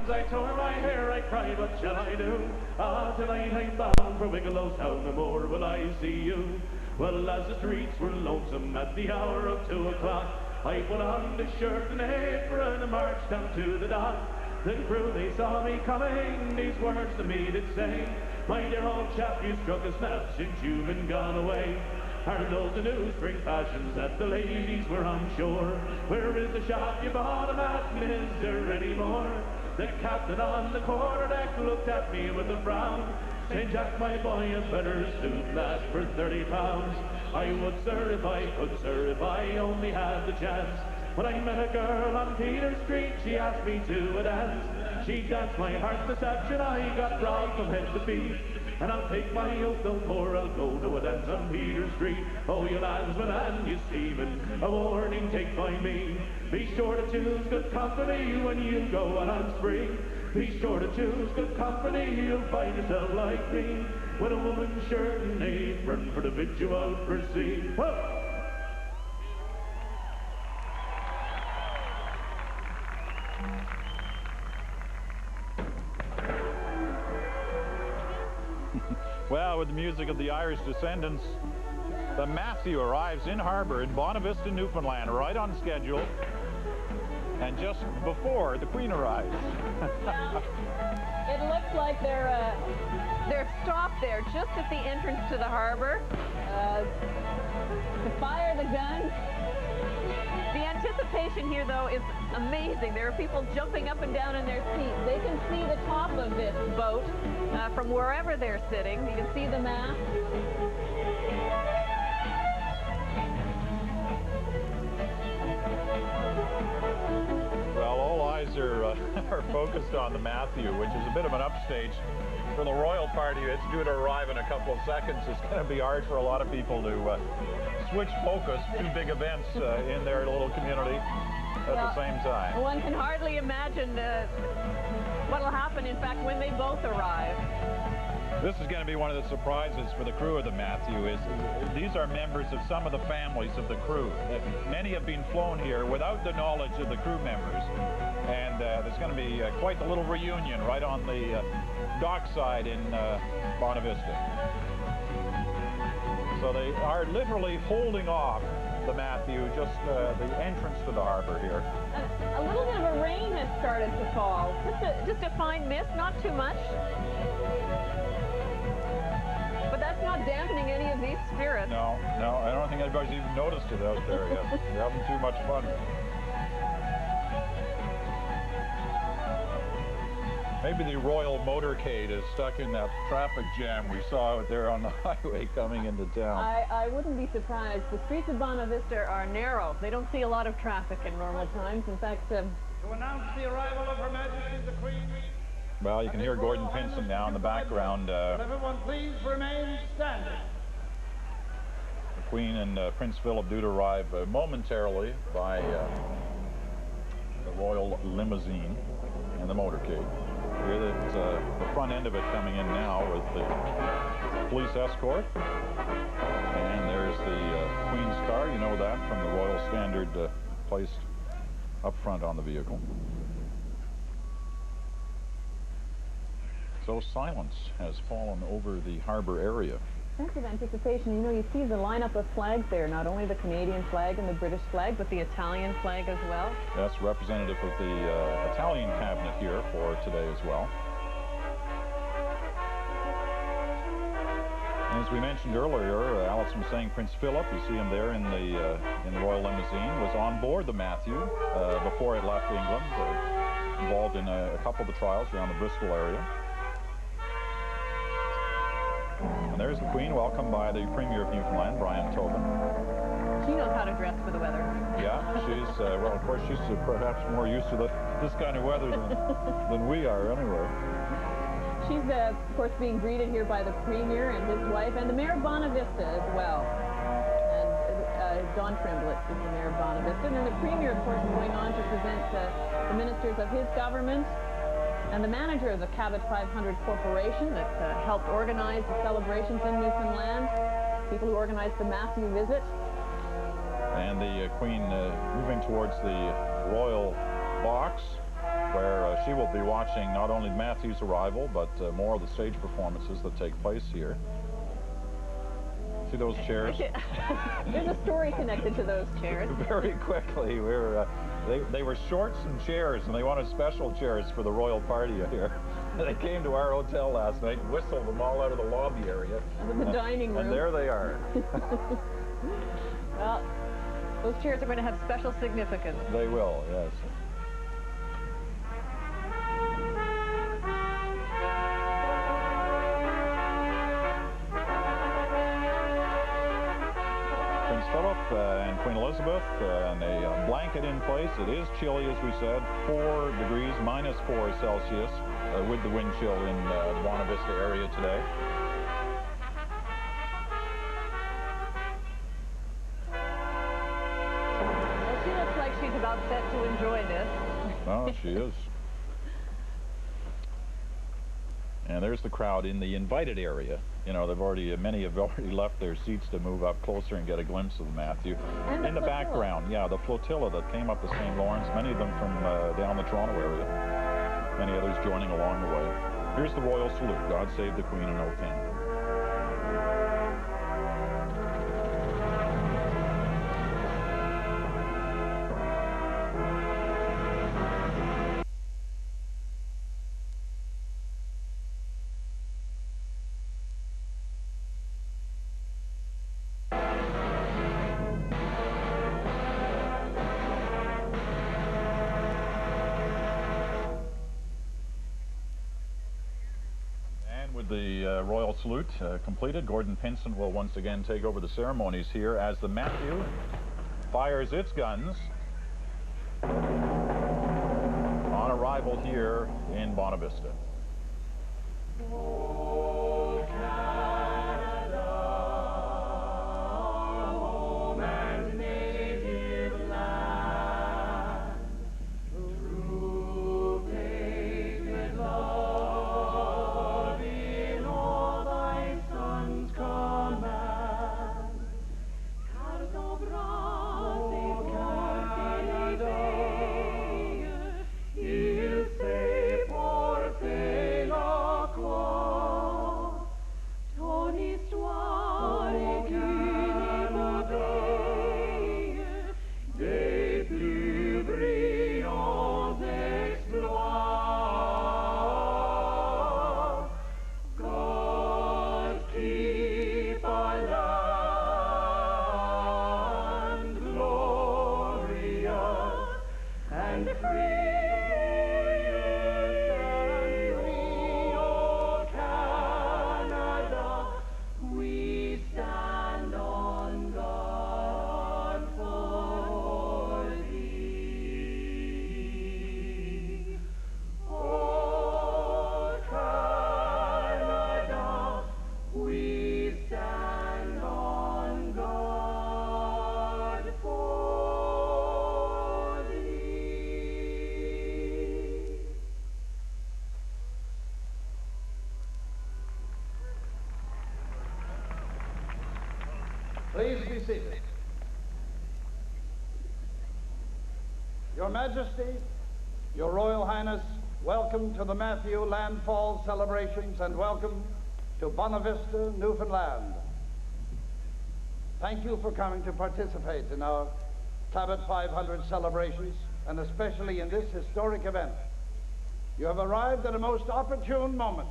arms, I tore my hair, I cried, what shall I do? Ah, tonight I'm bound for Bigelow's town, no more will I see you. Well, as the streets were lonesome at the hour of 2 o'clock, I put on the shirt and apron and marched down to the dock. The crew, they saw me coming, these words to me did say, my dear old chap, you struck a snap since you've been gone away. Aren't those the new spring fashions that the ladies wear on shore? Where is the shop you bought 'em at, and is there any more? The captain on the quarterdeck looked at me with a frown, saying, Jack, my boy, a better suit that for £30. I would, sir, if I could, sir, if I only had the chance. When I met a girl on Peter Street, she asked me to a dance. She danced my heart's deception, I got proud from head to feet. And I'll take my oath no more, I'll go to a dance on Peter Street. Oh, you landsmen and you seamen, a warning take by me. Be sure to choose good company when you go on spree. Be sure to choose good company, you'll find yourself like me, with a woman's shirt and apron for the bit you out for sea. Whoa! Well, with the music of the Irish descendants, the Matthew arrives in harbor in Bonavista, Newfoundland, right on schedule, and just before the Queen arrives. It looks like they're stopped there just at the entrance to the harbor to fire the guns. The anticipation here, though, is amazing. There are people jumping up and down in their seats. They can see the top of this boat from wherever they're sitting. You can see the mast. Well, all eyes are focused on the Matthew, which is a bit of an upstage for the royal party. It's due to arrive in a couple of seconds. It's going to be hard for a lot of people to switch focus, two big events in their little community at the same time. One can hardly imagine what will happen, in fact, when they both arrive. This is going to be one of the surprises for the crew of the Matthew. Is these are members of some of the families of the crew. Many have been flown here without the knowledge of the crew members, and there's going to be quite the little reunion right on the dockside in Bonavista. So they are literally holding off the Matthew, just the entrance to the harbor here. A little bit of a rain has started to fall. Just a fine mist, not too much. But that's not dampening any of these spirits. No, I don't think anybody's even noticed it out there yet. They're having too much fun. Maybe the royal motorcade is stuck in that traffic jam we saw out there on the highway coming into town. I wouldn't be surprised. The streets of Bonavista are narrow. They don't see a lot of traffic in normal times. In fact, to announce the arrival of Her Majesty the Queen. Well, you can hear Gordon Pinson now in the background. Everyone please remain standing. The Queen and Prince Philip due to arrive momentarily by the royal limousine and the motorcade. Here it's the front end of it coming in now with the police escort. And there's the Queen's car. You know that from the royal standard placed up front on the vehicle. So silence has fallen over the harbor area. Sense of anticipation. You know, you see the lineup of flags there, not only the Canadian flag and the British flag, but the Italian flag as well. That's representative of the Italian cabinet here for today as well. And as we mentioned earlier, Alice was saying Prince Philip, you see him there in the royal limousine, was on board the Matthew before it left England, involved in a couple of the trials around the Bristol area. And there's the Queen, welcomed by the Premier of Newfoundland, Brian Tobin. She knows how to dress for the weather. Yeah, she's, well, of course, she's perhaps more used to this kind of weather than we are, anyway. She's, of course, being greeted here by the Premier and his wife, and the Mayor of Bonavista as well. And Don Tremblett is the Mayor of Bonavista. And then the Premier, of course, is going on to present the ministers of his government and the manager of the Cabot 500 Corporation that helped organize the celebrations in Newfoundland, people who organized the Matthew visit. And the Queen moving towards the royal box, where she will be watching not only Matthew's arrival, but more of the stage performances that take place here. See those chairs? There's a story connected to those chairs. Very quickly, they were shorts and chairs, and they wanted special chairs for the royal party here. They came to our hotel last night, whistled them all out of the lobby area. The dining room. And there they are. Well, those chairs are going to have special significance. They will, yes. Prince Philip and Queen Elizabeth and a blanket in place. It is chilly, as we said, 4 degrees, -4 Celsius with the wind chill in the Bonavista area today. Well, she looks like she's about set to enjoy this. Oh, she is. And there's the crowd in the invited area. You know, many have already left their seats to move up closer and get a glimpse of Matthew. And in the background, yeah, the flotilla that came up the St. Lawrence, many of them from down the Toronto area. Many others joining along the way. Here's the royal salute. God save the Queen and O King. With the royal salute completed, Gordon Pinson will once again take over the ceremonies here as the Matthew fires its guns on arrival here in Bonavista. Please be seated. Your Majesty, Your Royal Highness, welcome to the Matthew Landfall celebrations and welcome to Bonavista, Newfoundland. Thank you for coming to participate in our Cabot 500 celebrations and especially in this historic event. You have arrived at a most opportune moment.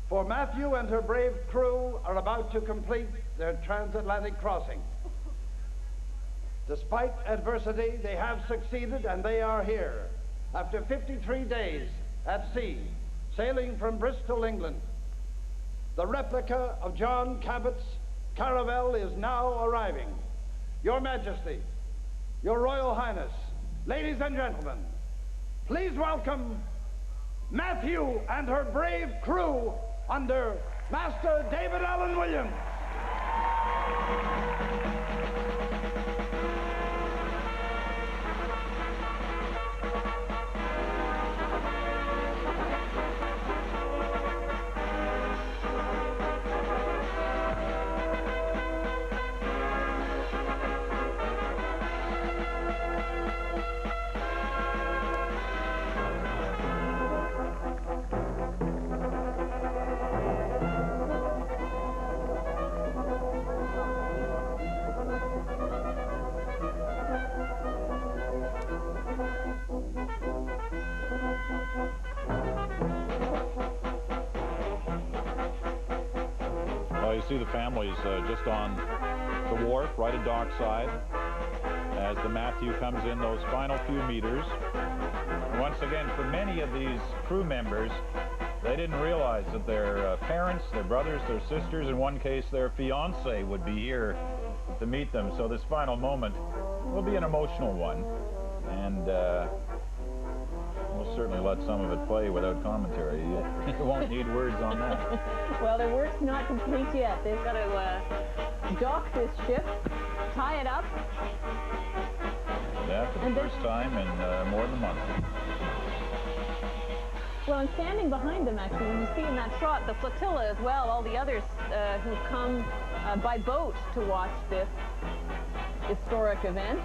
For Matthew and her brave crew are about to complete their transatlantic crossing. Despite adversity, they have succeeded and they are here. After 53 days at sea, sailing from Bristol, England, the replica of John Cabot's caravel is now arriving. Your Majesty, Your Royal Highness, ladies and gentlemen, please welcome Matthew and her brave crew under Master David Allen Williams. see the families just on the wharf, right at dockside, as the Matthew comes in those final few meters. Once again, for many of these crew members, they didn't realize that their parents, their brothers, their sisters, in one case their fiancé, would be here to meet them. So this final moment will be an emotional one, and we'll certainly let some of it play without commentary. You won't need words on that. Well, their work's not complete yet. They've got to dock this ship, tie it up. Yeah, for the first time in more than a month. Well, and standing behind them, actually, when you see in that shot the flotilla as well, all the others who've come by boat to watch this historic event.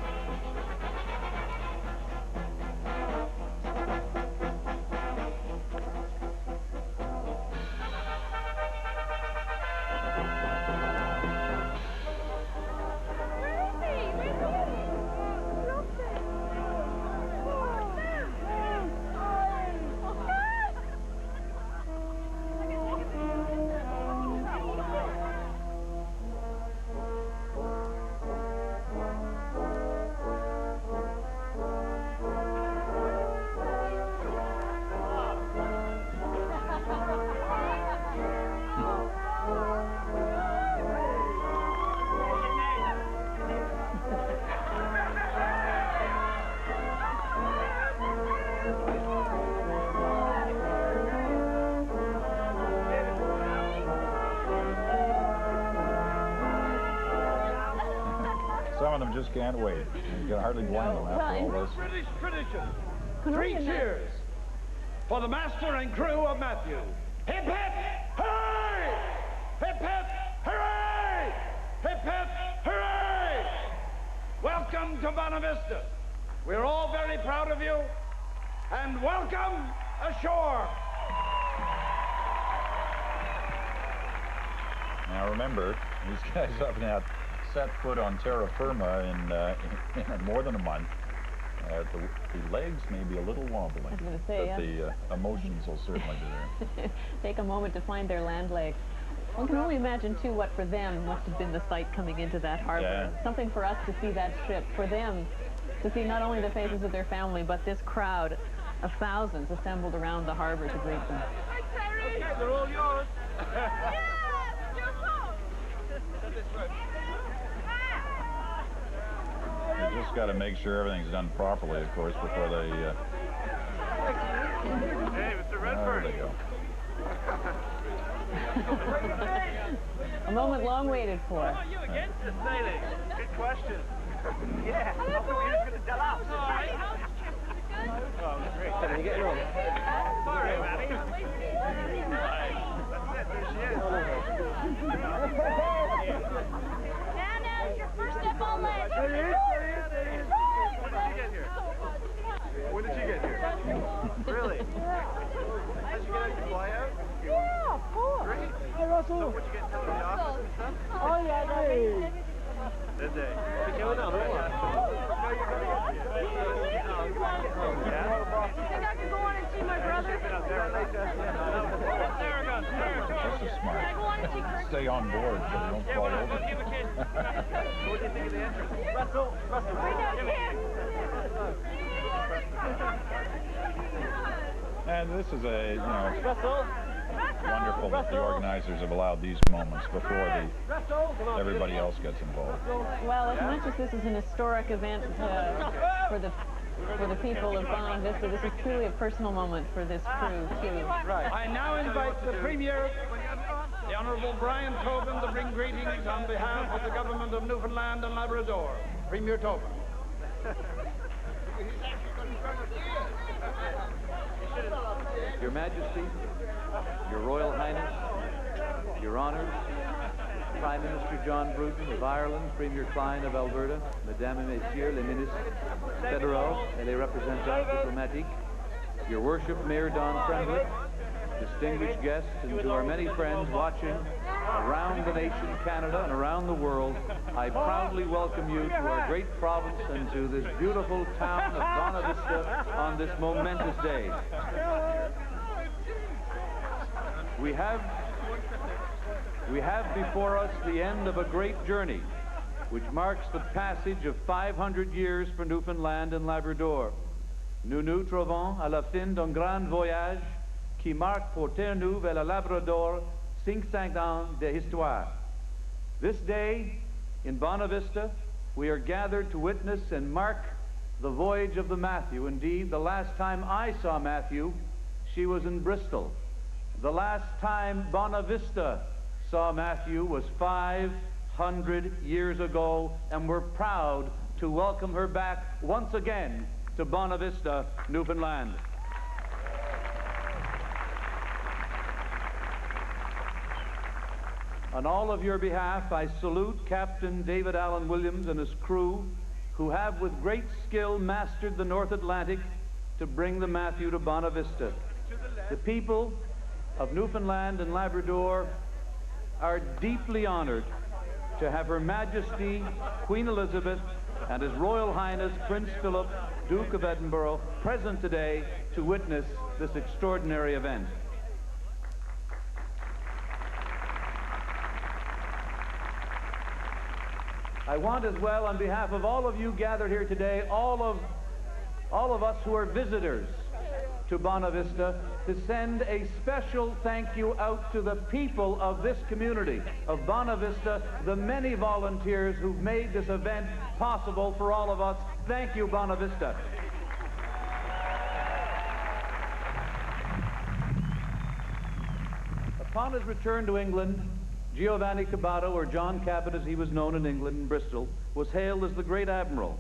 Some of them just can't wait. You can hardly blame them after all this. British tradition. 3 cheers for the master and crew of Matthew. Hip hip, hooray! Hip hip, hooray! Hip hip, hooray! Welcome to Bonavista. We're all very proud of you, and welcome ashore. Now remember, these guys haven't had set foot on terra firma in more than a month. The legs may be a little wobbly. I was going to say, but the emotions will certainly be there. Take a moment to find their land legs. One can only imagine, too, what for them must have been the sight coming into that harbor. Yeah. Something for us to see that ship, for them to see not only the faces of their family, but this crowd of thousands assembled around the harbor to greet them. Okay, they're all yours. You just got to make sure everything's done properly, of course, before they... Hey, Mr. Redford. There they go. A moment long waited for. What about you against the sailing? Good question. Yeah. I thought we were just going to tell us. All right. Oh, great. Can you get your own? Sorry, Maddie. That's it. There she is. Nana, it's your first step on land. There is. When did you get here? Really? How'd you get out? You fly out? Yeah, cool. Great. Hey, Russell. So what'd you get to the office and stuff? Oh, yeah, hey. Did they? Did you another one? No, you're going to get yeah? You think I could go on and see my brother? This is smart. Can I go on and see Kirk? Stay on board so you don't fall over. Give a kiss. What do you think of the entrance? Russell. Right now, Kim. And this is a, Russell. wonderful that the organizers have allowed these moments before everybody else gets involved. Well, as much as this is an historic event for the people of Bonavista, this is truly a personal moment for this crew, too. Right. I now invite the Premier, the Honourable Brian Tobin, to bring greetings on behalf of the government of Newfoundland and Labrador. Premier Tobin. Your Majesty, Your Royal Highness, Your Honours, Prime Minister John Bruton of Ireland, Premier Klein of Alberta, Mesdames et Messieurs les ministres fédéraux et les représentants diplomatiques, Your Worship Mayor Don Tremblay, distinguished guests, and to our many friends watching around the nation, Canada, and around the world, I proudly welcome you to our great province and to this beautiful town of Bonavista on this momentous day. We have we have before us the end of a great journey, which marks the passage of 500 years for Newfoundland and Labrador. Nous nous trouvons à la fin d'un grand voyage qui marque pour Terre-Neuve et le Labrador 500 ans d'histoire. This day, in Bonavista, we are gathered to witness and mark the voyage of the Matthew. Indeed, the last time I saw Matthew, she was in Bristol. The last time Bonavista saw Matthew was 500 years ago, and we're proud to welcome her back once again to Bonavista, Newfoundland. On all of your behalf, I salute Captain David Allen Williams and his crew, who have with great skill mastered the North Atlantic to bring the Matthew to Bonavista. The people of Newfoundland and Labrador are deeply honored to have Her Majesty Queen Elizabeth and His Royal Highness Prince Philip, Duke of Edinburgh, present today to witness this extraordinary event. I want as well, on behalf of all of you gathered here today, all of us who are visitors to Bonavista, to send a special thank you out to the people of this community of Bonavista, the many volunteers who've made this event possible for all of us. Thank you, Bonavista. Upon his return to England, Giovanni Cabot, or John Cabot as he was known in England and Bristol, was hailed as the great admiral.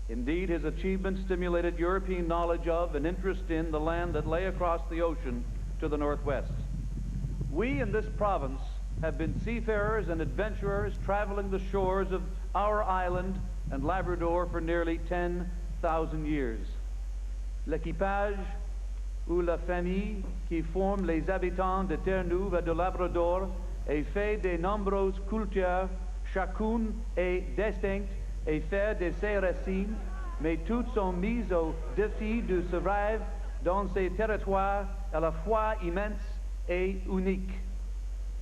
Indeed, his achievements stimulated European knowledge of and interest in the land that lay across the ocean to the northwest. We in this province have been seafarers and adventurers traveling the shores of our island and Labrador for nearly 10,000 years. L'équipage ou la famille qui forme les habitants de Terre-Neuve et de Labrador est fait de nombreuses cultures, chacune est distincte et fait de ses racines, mais toutes sont mises au défi de survivre dans ces territoires à la fois immenses et uniques.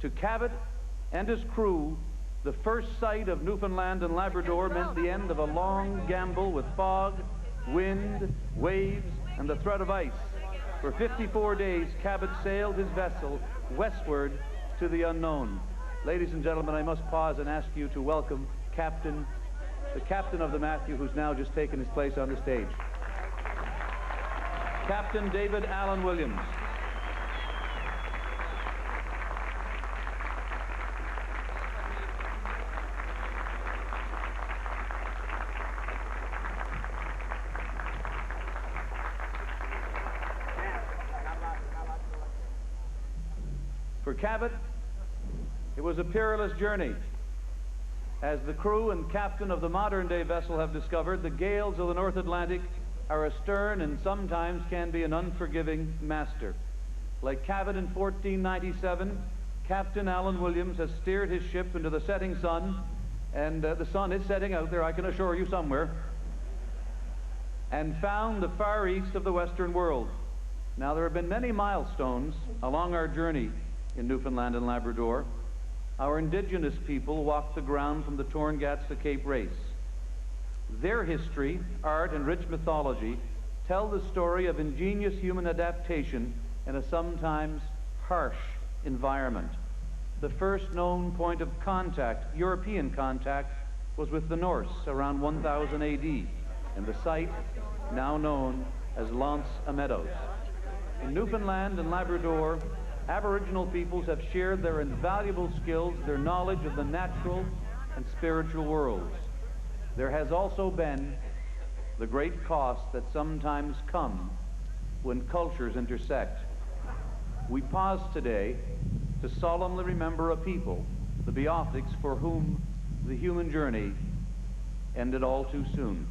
To Cabot and his crew, the first sight of Newfoundland and Labrador meant the end of a long gamble with fog, wind, waves, and the threat of ice. For 54 days, Cabot sailed his vessel westward to the unknown. Ladies and gentlemen, I must pause and ask you to welcome the captain of the Matthew, who's now just taken his place on the stage. Captain David Allen Williams. For Cabot, it was a perilous journey. As the crew and captain of the modern-day vessel have discovered, the gales of the North Atlantic are a stern and sometimes can be an unforgiving master. Like Cabot in 1497, Captain Allen Williams has steered his ship into the setting sun, and the sun is setting out there, I can assure you, somewhere, and found the far east of the Western world. Now, there have been many milestones along our journey in Newfoundland and Labrador. Our indigenous people walked the ground from the Torn Ghats to Cape Race. Their history, art, and rich mythology tell the story of ingenious human adaptation in a sometimes harsh environment. The first known point of contact, European contact, was with the Norse around 1000 AD, in the site now known as L'Anse à Meadows. In Newfoundland and Labrador, Aboriginal peoples have shared their invaluable skills, their knowledge of the natural and spiritual worlds. There has also been the great cost that sometimes come when cultures intersect. We pause today to solemnly remember a people, the Beothics, for whom the human journey ended all too soon.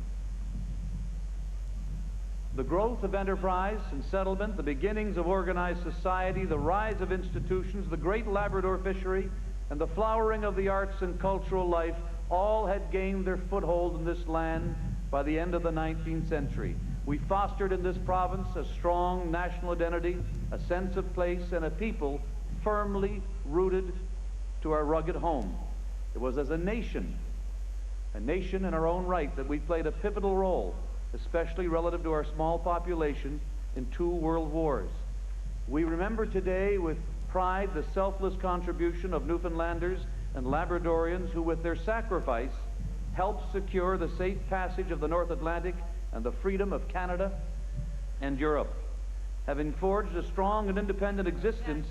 The growth of enterprise and settlement, the beginnings of organized society, the rise of institutions, the great Labrador fishery, and the flowering of the arts and cultural life all had gained their foothold in this land by the end of the 19th century. We fostered in this province a strong national identity, a sense of place, and a people firmly rooted to our rugged home. It was as a nation in our own right, that we played a pivotal role, especially relative to our small population in 2 world wars. We remember today with pride the selfless contribution of Newfoundlanders and Labradorians who, with their sacrifice, helped secure the safe passage of the North Atlantic and the freedom of Canada and Europe. Having forged a strong and independent existence,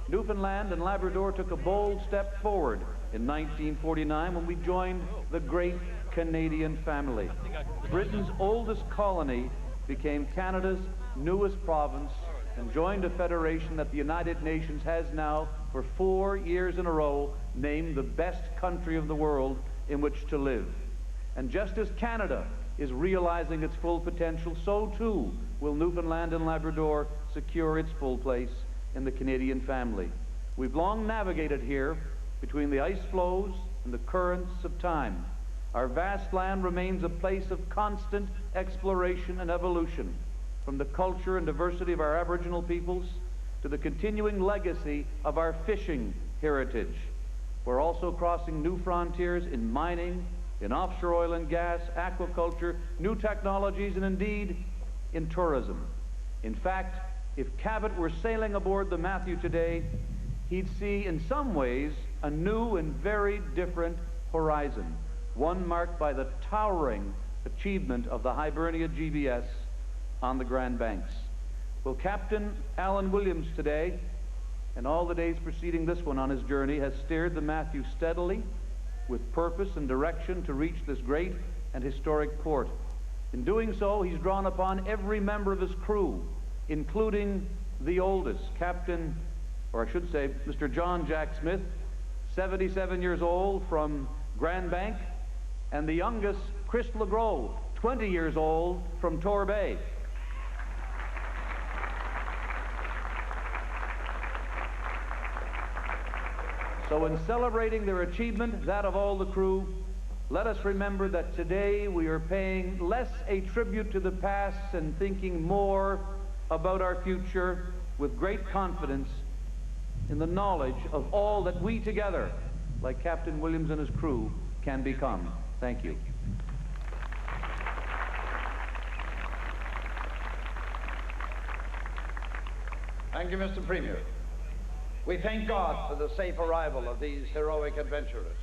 Newfoundland and Labrador took a bold step forward in 1949 when we joined the great Canadian family. Britain's oldest colony became Canada's newest province and joined a federation that the United Nations has now, for 4 years in a row, named the best country of the world in which to live. And just as Canada is realizing its full potential, so too will Newfoundland and Labrador secure its full place in the Canadian family. We've long navigated here between the ice flows and the currents of time. Our vast land remains a place of constant exploration and evolution, from the culture and diversity of our Aboriginal peoples to the continuing legacy of our fishing heritage. We're also crossing new frontiers in mining, in offshore oil and gas, aquaculture, new technologies, and indeed in tourism. In fact, if Cabot were sailing aboard the Matthew today, he'd see in some ways a new and very different horizon, one marked by the towering achievement of the Hibernia GBS on the Grand Banks. Well, Captain Alan Williams today, and all the days preceding this one on his journey, has steered the Matthew steadily, with purpose and direction to reach this great and historic port. In doing so, he's drawn upon every member of his crew, including the oldest, Captain, or I should say, Mr. John Jack Smith, 77 years old from Grand Bank, and the youngest, Chris LeGros, 20 years old from Torbay. So in celebrating their achievement, that of all the crew, let us remember that today we are paying less a tribute to the past and thinking more about our future with great confidence in the knowledge of all that we together, like Captain Williams and his crew, can become. Thank you. Thank you, Mr. Premier. We thank God for the safe arrival of these heroic adventurers.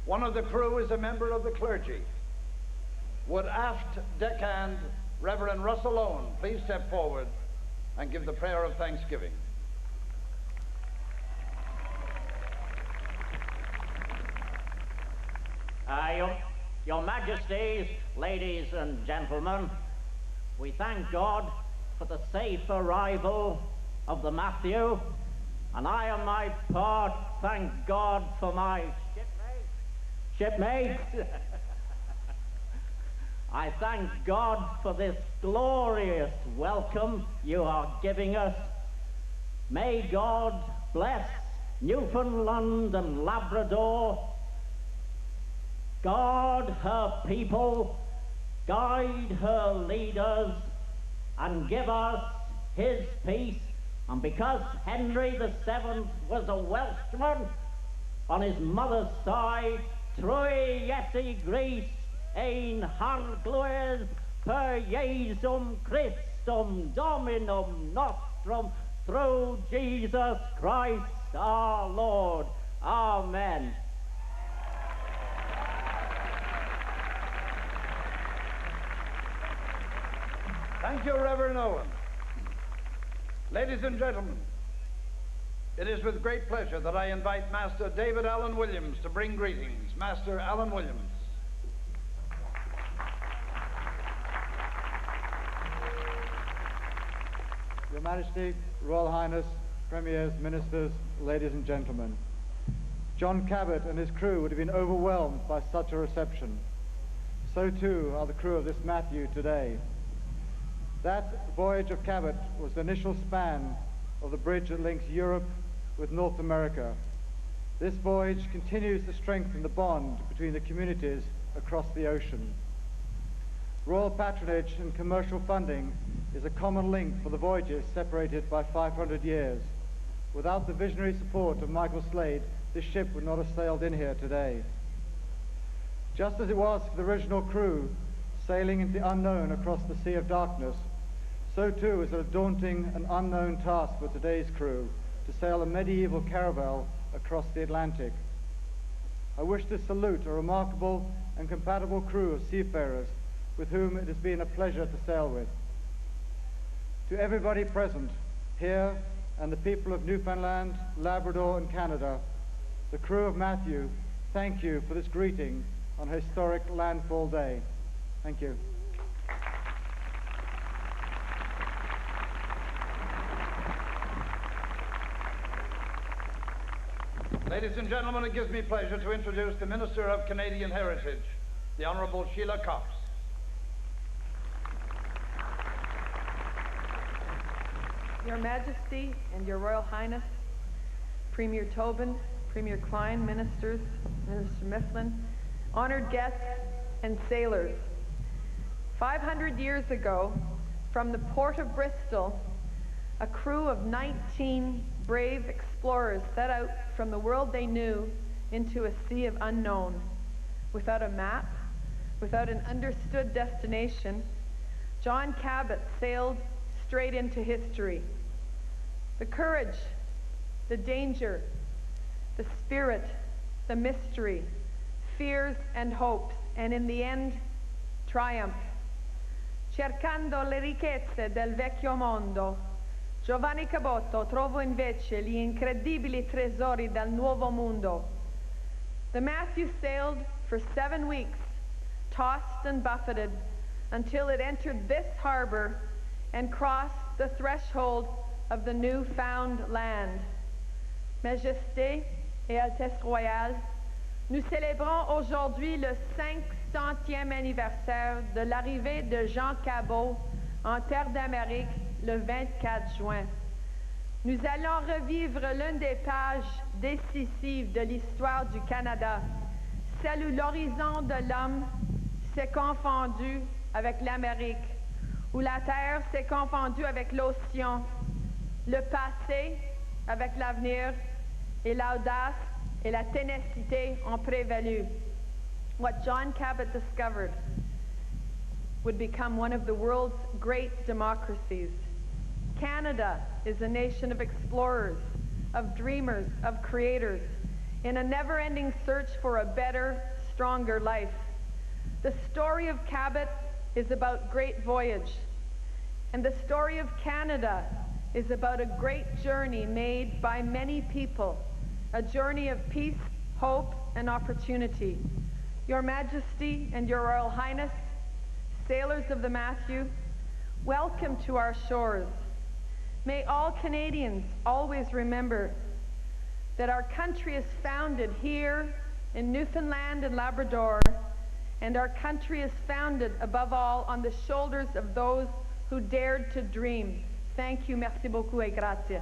One of the crew is a member of the clergy. Would aft deckhand Reverend Russell Owen please step forward and give the prayer of thanksgiving. Your Majesties, ladies and gentlemen, we thank God for the safe arrival of the Matthew, and I on my part thank God for my shipmates. I thank God for this glorious welcome you are giving us. May God bless Newfoundland and Labrador, guard her people, guide her leaders, and give us his peace. And because Henry VII was a Welshman, on his mother's side, Trwy Iesu Grist ein harglwyr per Iesum Christum Dominum Nostrum, through Jesus Christ our Lord. Amen. Thank you, Reverend Owen. Ladies and gentlemen, it is with great pleasure that I invite Master David Allen Williams to bring greetings. Master Allen Williams. Your Majesty, Royal Highness, Premiers, Ministers, ladies and gentlemen. John Cabot and his crew would have been overwhelmed by such a reception. So too are the crew of this Matthew today. That voyage of Cabot was the initial span of the bridge that links Europe with North America. This voyage continues to strengthen the bond between the communities across the ocean. Royal patronage and commercial funding is a common link for the voyages separated by 500 years. Without the visionary support of Michael Slade, this ship would not have sailed in here today. Just as it was for the original crew sailing into the unknown across the Sea of Darkness, so too is it a daunting and unknown task for today's crew to sail a medieval caravel across the Atlantic. I wish to salute a remarkable and compatible crew of seafarers with whom it has been a pleasure to sail with. To everybody present here and the people of Newfoundland, Labrador and Canada, the crew of Matthew, thank you for this greeting on historic Landfall Day. Thank you. Ladies and gentlemen, it gives me pleasure to introduce the Minister of Canadian Heritage, the Honourable Sheila Cox. Your Majesty and Your Royal Highness, Premier Tobin, Premier Klein, Ministers, Minister Mifflin, honored guests and sailors. 500 years ago, from the port of Bristol, a crew of 19 brave explorers set out from the world they knew into a sea of unknown. Without a map, without an understood destination, John Cabot sailed straight into history. The courage, the danger, the spirit, the mystery, fears and hopes, and in the end, triumph. Cercando le ricchezze del vecchio mondo, Giovanni Cabot trovò invece gli incredibili tesori del nuovo mondo. The Matthew sailed for 7 weeks, tossed and buffeted, until it entered this harbor and crossed the threshold of the newfound land. Majesté et Altesse Royale, nous célébrons aujourd'hui le 500e anniversaire de l'arrivée de John Cabot en terre d'Amérique le 24 juin. Nous allons revivre l'une des pages décisives de l'histoire du Canada, celle où l'horizon de l'homme s'est confondu avec l'Amérique, où la terre s'est confondue avec l'océan, le passé avec l'avenir, et l'audace et la ténacité ont prévalu. What John Cabot discovered would become one of the world's great democracies. Canada is a nation of explorers, of dreamers, of creators, in a never-ending search for a better, stronger life. The story of Cabot is about great voyage, and the story of Canada is about a great journey made by many people, a journey of peace, hope, and opportunity. Your Majesty and Your Royal Highness, sailors of the Matthew, welcome to our shores. May all Canadians always remember that our country is founded here in Newfoundland and Labrador, and our country is founded above all on the shoulders of those who dared to dream. Thank you, merci beaucoup et grazie.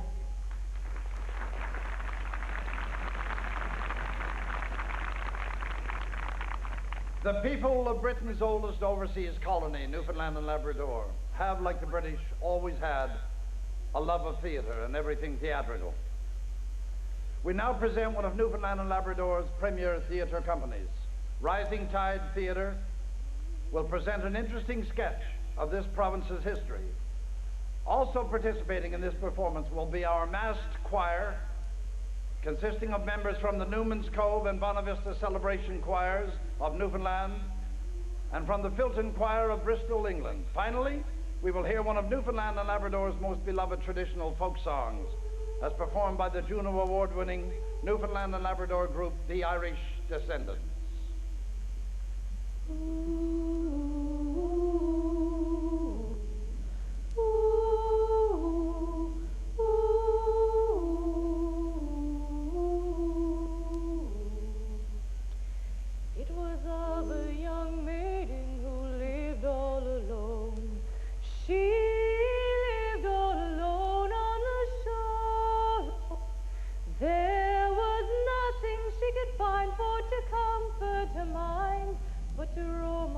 The people of Britain's oldest overseas colony, Newfoundland and Labrador, have, like the British, always had a love of theatre and everything theatrical. We now present one of Newfoundland and Labrador's premier theatre companies. Rising Tide Theatre will present an interesting sketch of this province's history. Also participating in this performance will be our massed choir, consisting of members from the Newman's Cove and Bonavista Celebration Choirs of Newfoundland, and from the Filton Choir of Bristol, England. Finally, we will hear one of Newfoundland and Labrador's most beloved traditional folk songs, as performed by the Juno Award-winning Newfoundland and Labrador group, The Irish Descendants. To comfort her mind, but to roam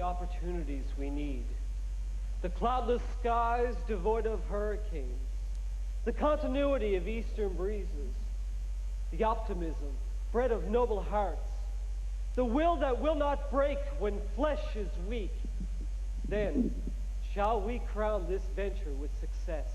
the opportunities we need. The cloudless skies devoid of hurricanes, the continuity of eastern breezes, the optimism bred of noble hearts, the will that will not break when flesh is weak. Then shall we crown this venture with success.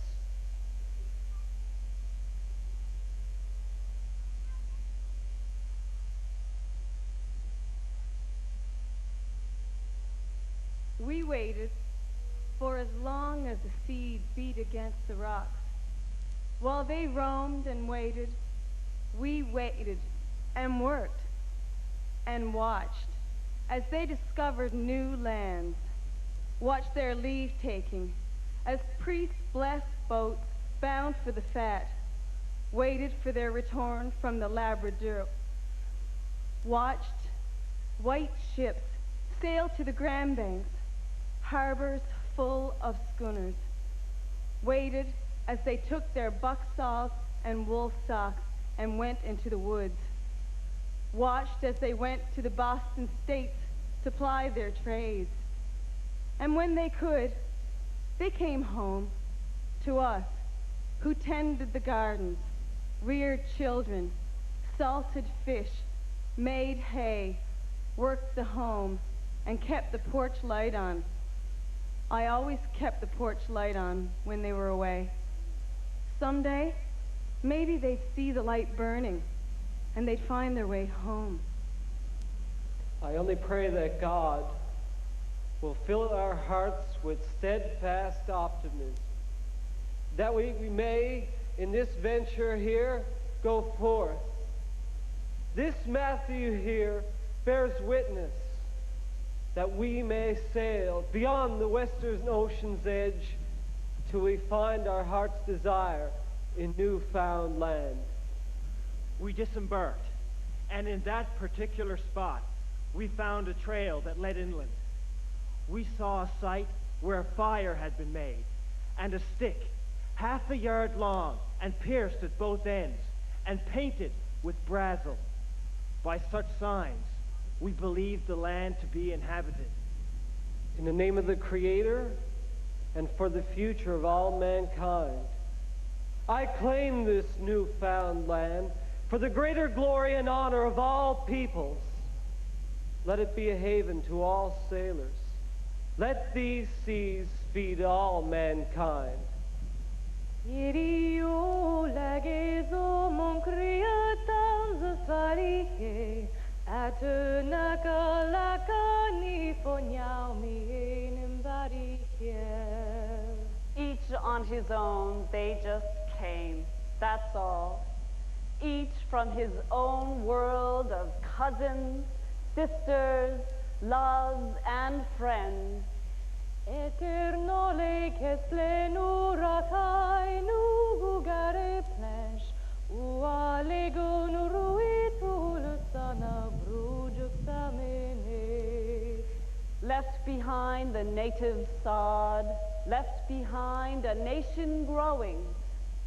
We waited for as long as the sea beat against the rocks. While they roamed and waited, we waited and worked and watched as they discovered new lands, watched their leave-taking as priests blessed boats bound for the fat, waited for their return from the Labrador, watched white ships sail to the Grand Banks, harbors full of schooners, waited as they took their buck saws and wool socks and went into the woods, watched as they went to the Boston States to ply their trades. And when they could, they came home to us, who tended the gardens, reared children, salted fish, made hay, worked the home, and kept the porch light on. I always kept the porch light on when they were away. Someday, maybe they'd see the light burning, and they'd find their way home. I only pray that God will fill our hearts with steadfast optimism, that we may, in this venture here, go forth. This Matthew here bears witness that we may sail beyond the western ocean's edge till we find our heart's desire in Newfoundland. We disembarked, and in that particular spot, we found a trail that led inland. We saw a site where a fire had been made, and a stick, half a yard long and pierced at both ends, and painted with brazel. By such signs, we believed the land to be inhabited. In the name of the Creator and for the future of all mankind, I claim this newfound land for the greater glory and honor of all peoples. Let it be a haven to all sailors. Let these seas feed all mankind. Each on his own, they just came, that's all. Each from his own world of cousins, sisters, loves, and friends. Eternole que splenura kai nu gugare planche, ua lego nu ruitul sana brujuk samene. Left behind the native sod, left behind a nation growing,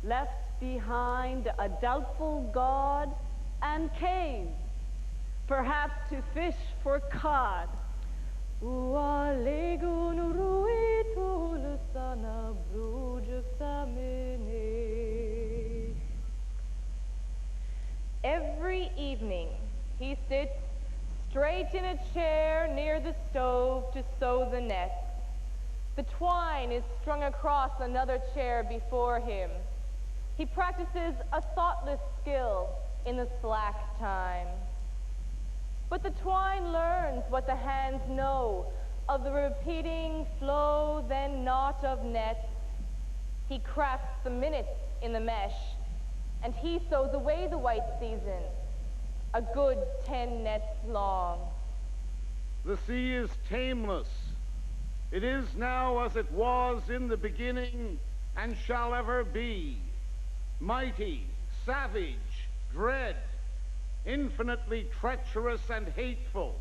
left behind a doubtful God, and came, perhaps to fish for cod. Ua lego nu ruitul sana brujuk samene. Every evening, he sits straight in a chair near the stove to sew the nets. The twine is strung across another chair before him. He practices a thoughtless skill in the slack time. But the twine learns what the hands know of the repeating flow, then knot of nets. He crafts the minutes in the mesh, and he sews away the white season, a good 10 nets long. The sea is tameless. It is now as it was in the beginning and shall ever be. Mighty, savage, dread, infinitely treacherous and hateful,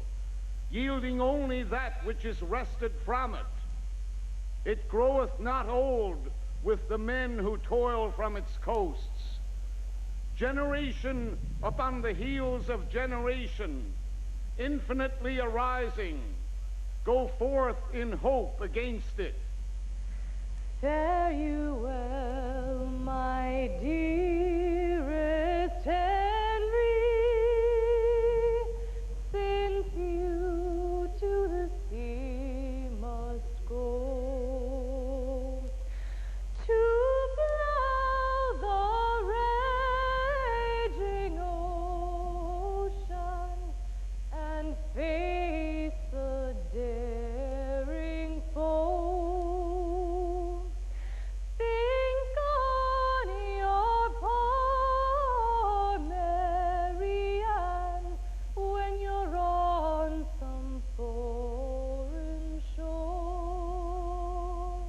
yielding only that which is wrested from it. It groweth not old with the men who toil from its coasts. Generation upon the heels of generation, infinitely arising, go forth in hope against it. Fare you well, my dearest Henry, since you to the sea must go, to plough the raging ocean and face the daring foe. Think on your poor Marianne when you're on some foreign shore,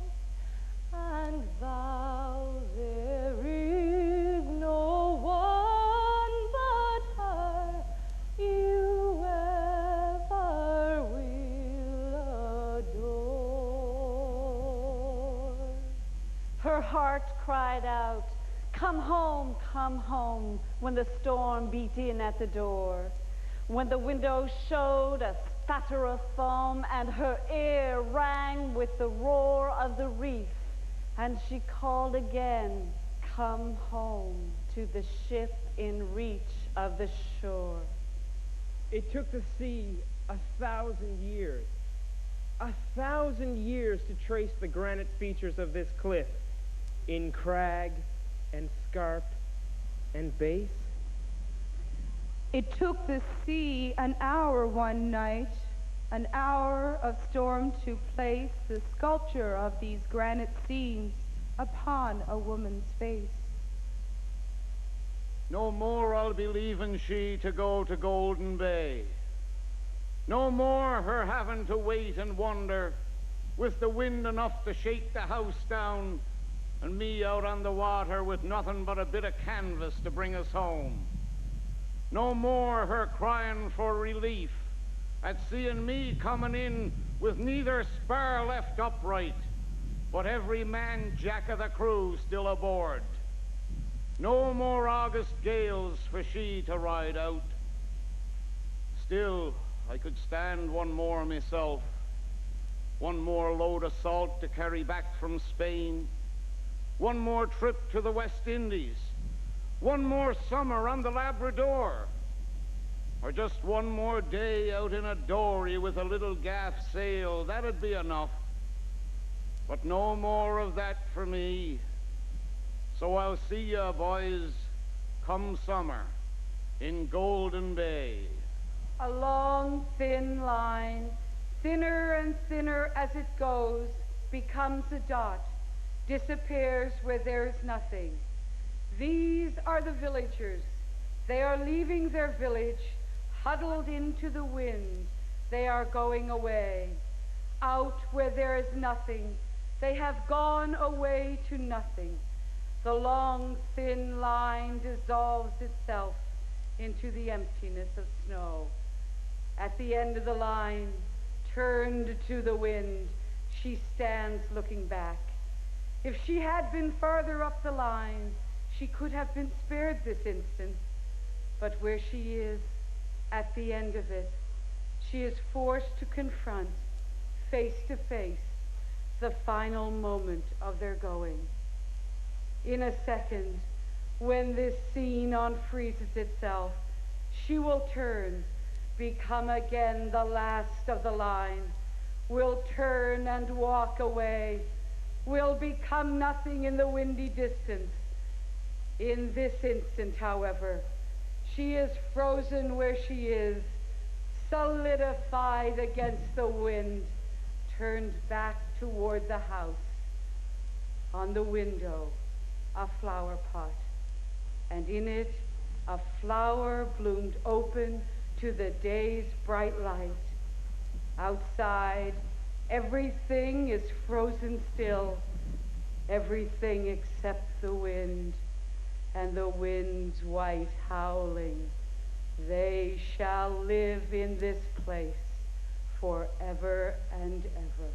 and vow there is no one but her you ever will adore. Her heart cried out, come home, when the storm beat in at the door, when the window showed a spatter of foam, and her ear rang with the roar of the reef, and she called again, come home, to the ship in reach of the shore. It took the sea 1,000 years. 1,000 years to trace the granite features of this cliff in crag and scarp and base. It took the sea an hour one night, an hour of storm to place the sculpture of these granite scenes upon a woman's face. No more I'll be leaving she to go to Golden Bay. No more her having to wait and wonder, with the wind enough to shake the house down, and me out on the water with nothing but a bit of canvas to bring us home. No more her crying for relief at seeing me coming in with neither spar left upright, but every man jack of the crew still aboard. No more August gales for she to ride out. Still, I could stand one more myself, one more load of salt to carry back from Spain, one more trip to the West Indies, one more summer on the Labrador, or just one more day out in a dory with a little gaff sail. That'd be enough. But no more of that for me. So I'll see ya, boys, come summer in Golden Bay. A long, thin line, thinner and thinner as it goes, becomes a dot, disappears where there is nothing. These are the villagers. They are leaving their village, huddled into the wind. They are going away, out where there is nothing. They have gone away to nothing. The long, thin line dissolves itself into the emptiness of snow. At the end of the line, turned to the wind, she stands looking back. If she had been farther up the line, she could have been spared this instant. But where she is, at the end of it, she is forced to confront, face to face, the final moment of their going. In a second, when this scene unfreezes itself, she will turn, become again the last of the line, will turn and walk away, will become nothing in the windy distance. In this instant, however, she is frozen where she is, solidified against the wind, turned back toward the house. On the window, a flower pot, and in it a flower bloomed open to the day's bright light. Outside, everything is frozen still, everything except the wind, and the wind's white howling. They shall live in this place forever and ever.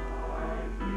I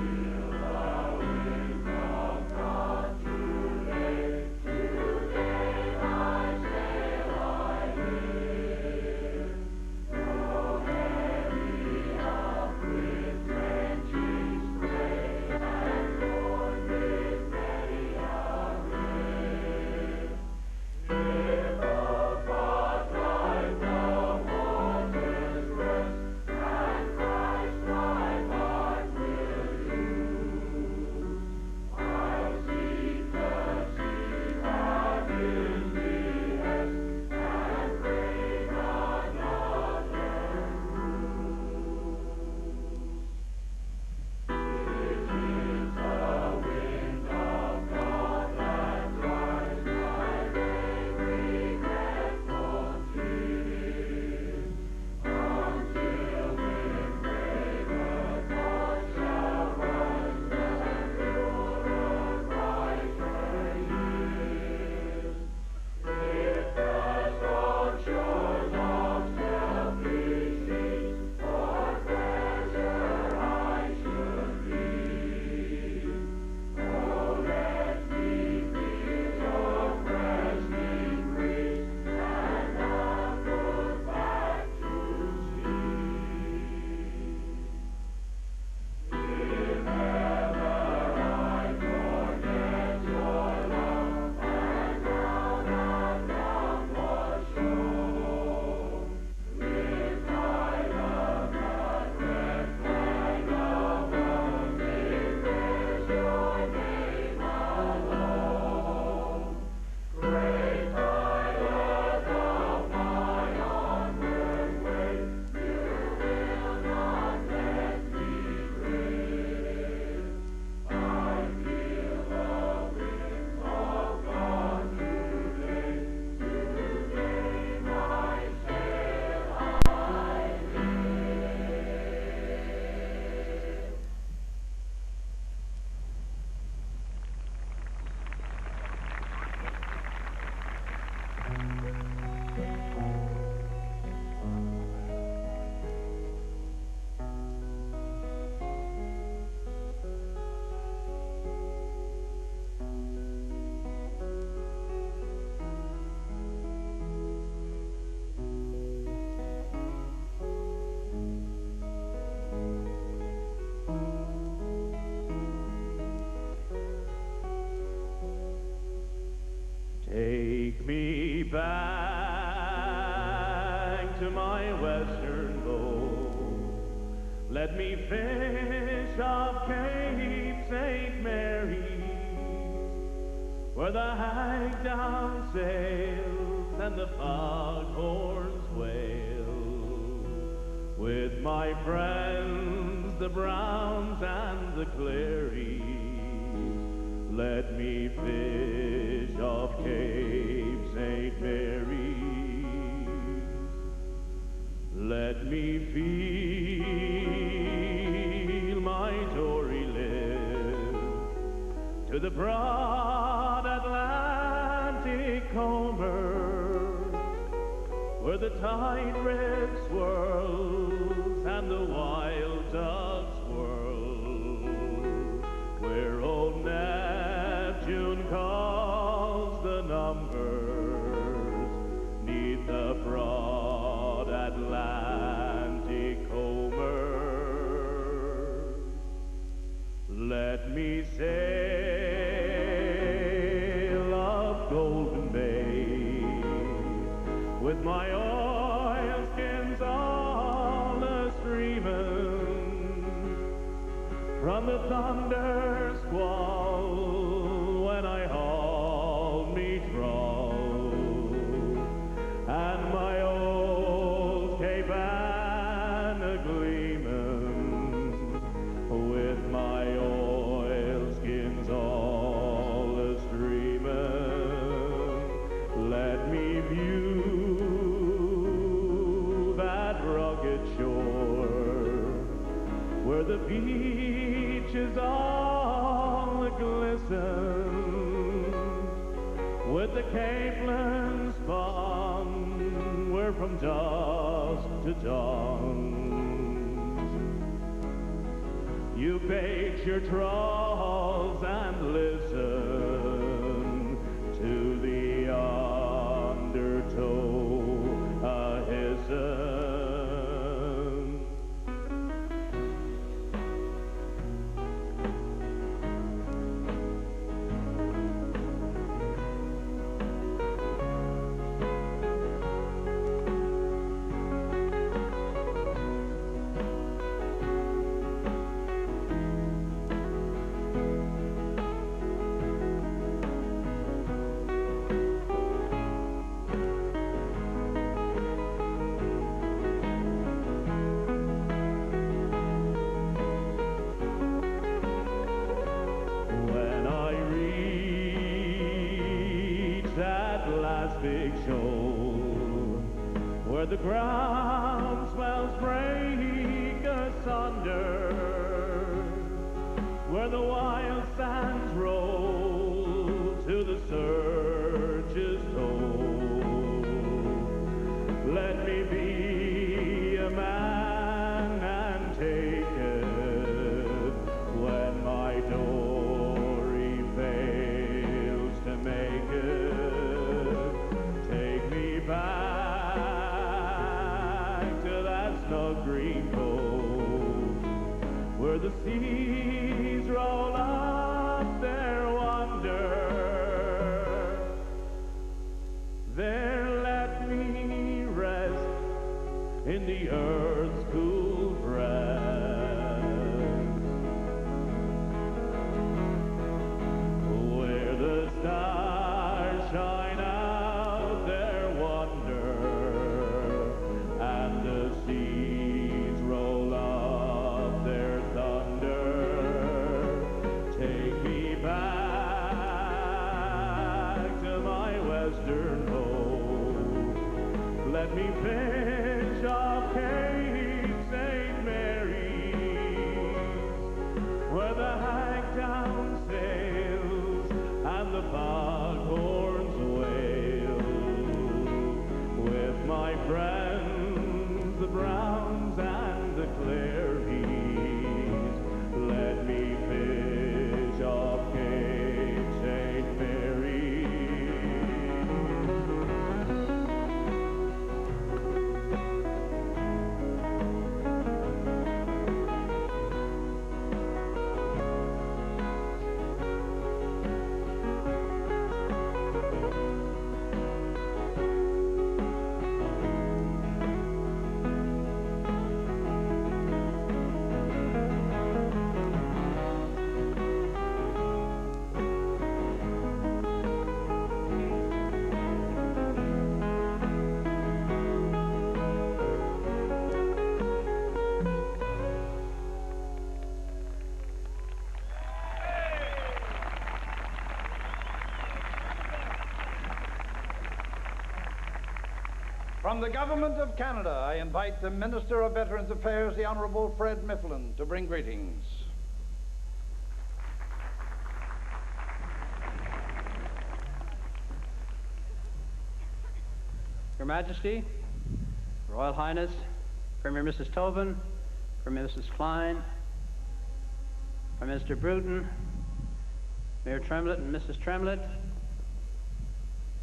Let me fish off Cape St. Mary's, where the hagdown sails and the foghorns wail, with my friends, the Browns and the Clarys. Let me fish off Cape St. Mary's. Let me feel my Tory live to the broad Atlantic comber, where the tide red swirls and the wild ducks whirl, where old Neptune calls the numbers neath the broad Atlantic comber. Let me sail up Golden Bay with my oilskins all a-streamin' from the thunder squall when I haul me trawl, and my old Cape Anna gleamin' with my oilskins all a-streamin'. Let me view that rugged shore where the beach is all a-glisten, with the capeland spun, where from dusk to dawn you bait your trawls and listen to the undertow a-hissin'. Big shoal where the ground swells break asunder, where the wild sands roll to the surge's toll. Let me be a man and take it when my dory fails to make it. Back to that snug green cove where the seas roll up their wonder. There let me rest in the earth's cool breast, where the stars shine out their wonder, and the seas roll up their thunder, From the Government of Canada, I invite the Minister of Veterans Affairs, the Honourable Fred Mifflin, to bring greetings. Your Majesty, Royal Highness, Premier Mrs. Tobin, Premier Mrs. Klein, Prime Minister Bruton, Mayor Tremlett and Mrs. Tremlett,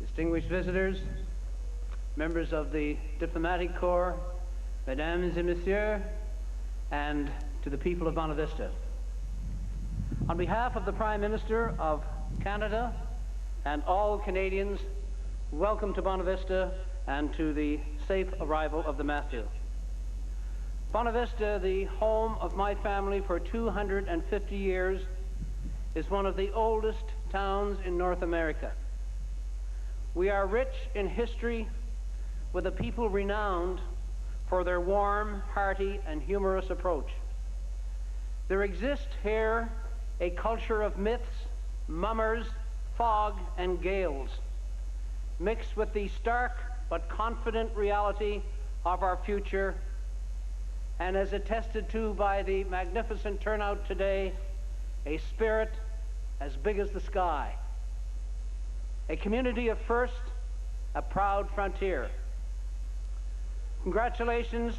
distinguished visitors, members of the Diplomatic Corps, Mesdames et Messieurs, and to the people of Bonavista. On behalf of the Prime Minister of Canada and all Canadians, welcome to Bonavista and to the safe arrival of the Matthew. Bonavista, the home of my family for 250 years, is one of the oldest towns in North America. We are rich in history, with a people renowned for their warm, hearty, and humorous approach. There exists here a culture of myths, mummers, fog, and gales, mixed with the stark but confident reality of our future, and as attested to by the magnificent turnout today, a spirit as big as the sky. A community of first, a proud frontier. Congratulations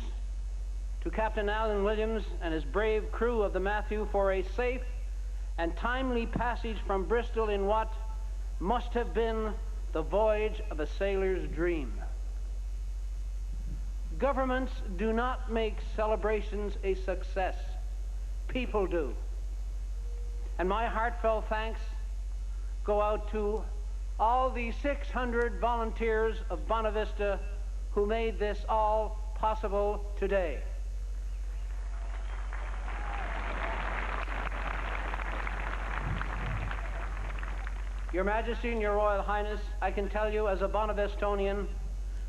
to Captain Alan Williams and his brave crew of the Matthew for a safe and timely passage from Bristol in what must have been the voyage of a sailor's dream. Governments do not make celebrations a success. People do. And my heartfelt thanks go out to all the 600 volunteers of Bonavista who made this all possible today. Your Majesty and Your Royal Highness, I can tell you as a Bonavistonian,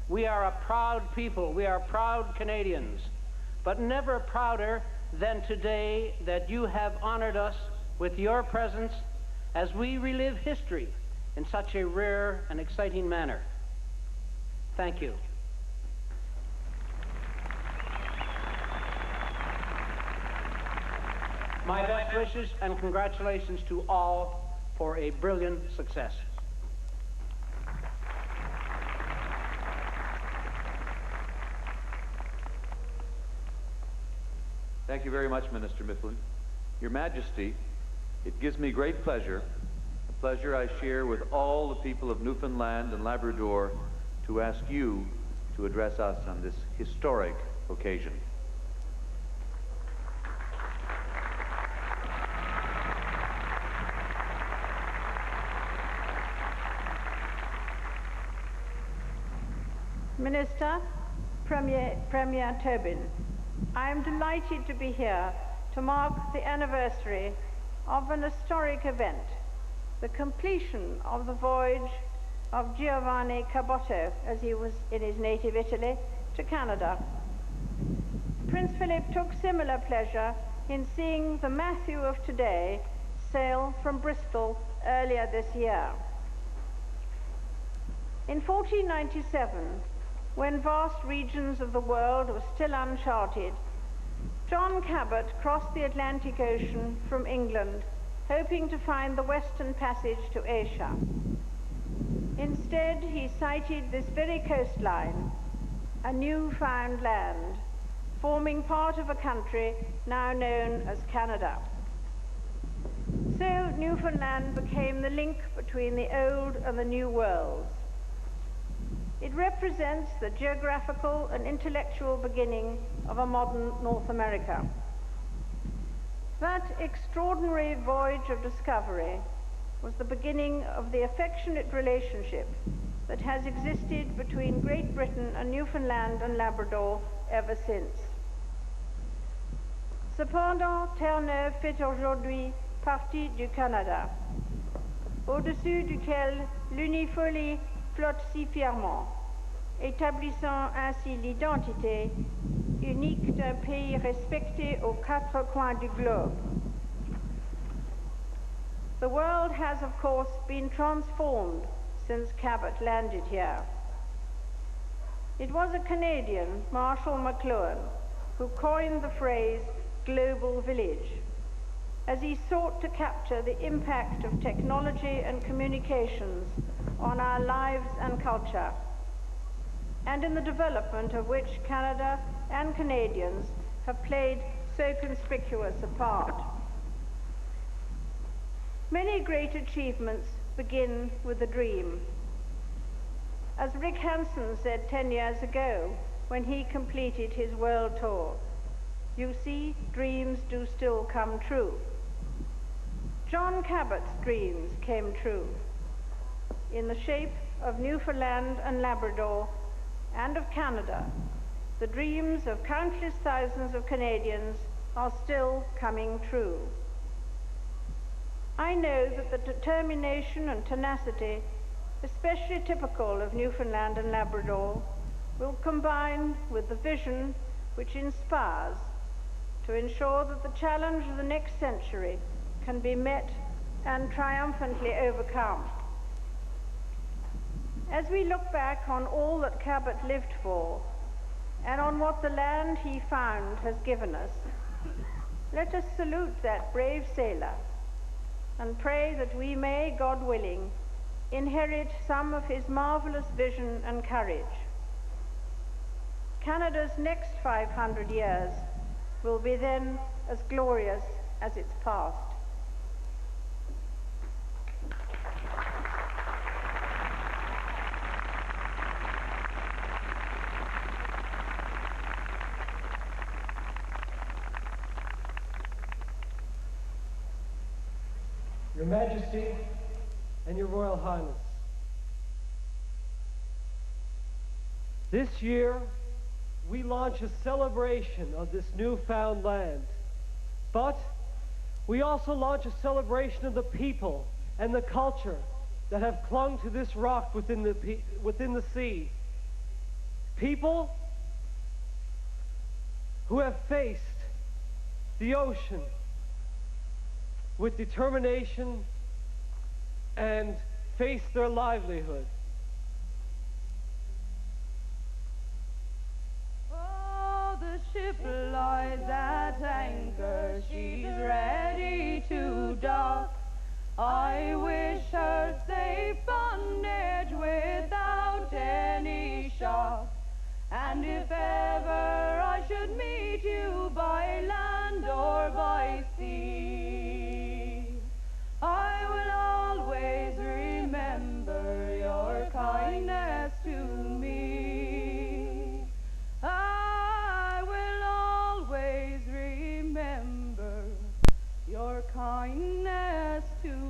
we are a proud people, we are proud Canadians, but never prouder than today that you have honored us with your presence as we relive history in such a rare and exciting manner. Thank you. My best wishes and congratulations to all for a brilliant success. Thank you very much, Minister Mifflin. Your Majesty, it gives me great pleasure, a pleasure I share with all the people of Newfoundland and Labrador, to ask you to address us on this historic occasion. Minister, Premier Tobin, I am delighted to be here to mark the anniversary of an historic event, the completion of the voyage of Giovanni Cabot, as he was in his native Italy, to Canada. Prince Philip took similar pleasure in seeing the Matthew of today sail from Bristol earlier this year. In 1497, when vast regions of the world were still uncharted, John Cabot crossed the Atlantic Ocean from England, hoping to find the western passage to Asia. Instead, he sighted this very coastline, a Newfoundland, forming part of a country now known as Canada. So Newfoundland became the link between the old and the new worlds. It represents the geographical and intellectual beginning of a modern North America. That extraordinary voyage of discovery was the beginning of the affectionate relationship that has existed between Great Britain and Newfoundland and Labrador ever since. Cependant, Terre-Neuve fait aujourd'hui partie du Canada, au-dessus duquel l'unifolie flotte si fièrement, établissant ainsi l'identité unique d'un pays respecté aux quatre coins du globe. The world has, of course, been transformed since Cabot landed here. It was a Canadian, Marshall McLuhan, who coined the phrase global village, as he sought to capture the impact of technology and communications on our lives and culture, and in the development of which Canada and Canadians have played so conspicuous a part. Many great achievements begin with a dream. As Rick Hansen said 10 years ago when he completed his world tour, you see, dreams do still come true. John Cabot's dreams came true in the shape of Newfoundland and Labrador and of Canada. The dreams of countless thousands of Canadians are still coming true. I know that the determination and tenacity, especially typical of Newfoundland and Labrador, will combine with the vision which inspires to ensure that the challenge of the next century can be met and triumphantly overcome. As we look back on all that Cabot lived for and on what the land he found has given us, let us salute that brave sailor and pray that we may, God willing, inherit some of his marvelous vision and courage. Canada's next 500 years will be then as glorious as its past. Your Majesty and Your Royal Highness, this year we launch a celebration of this newfound land, but we also launch a celebration of the people and the culture that have clung to this rock within the sea. People who have faced the ocean with determination and faced their livelihood. Oh, the ship lies at anchor, she's ready to dock. I wish her safe bondage without any shock. And if ever I should meet you by land or by sea, I will always remember your kindness to me. I will always remember your kindness to me.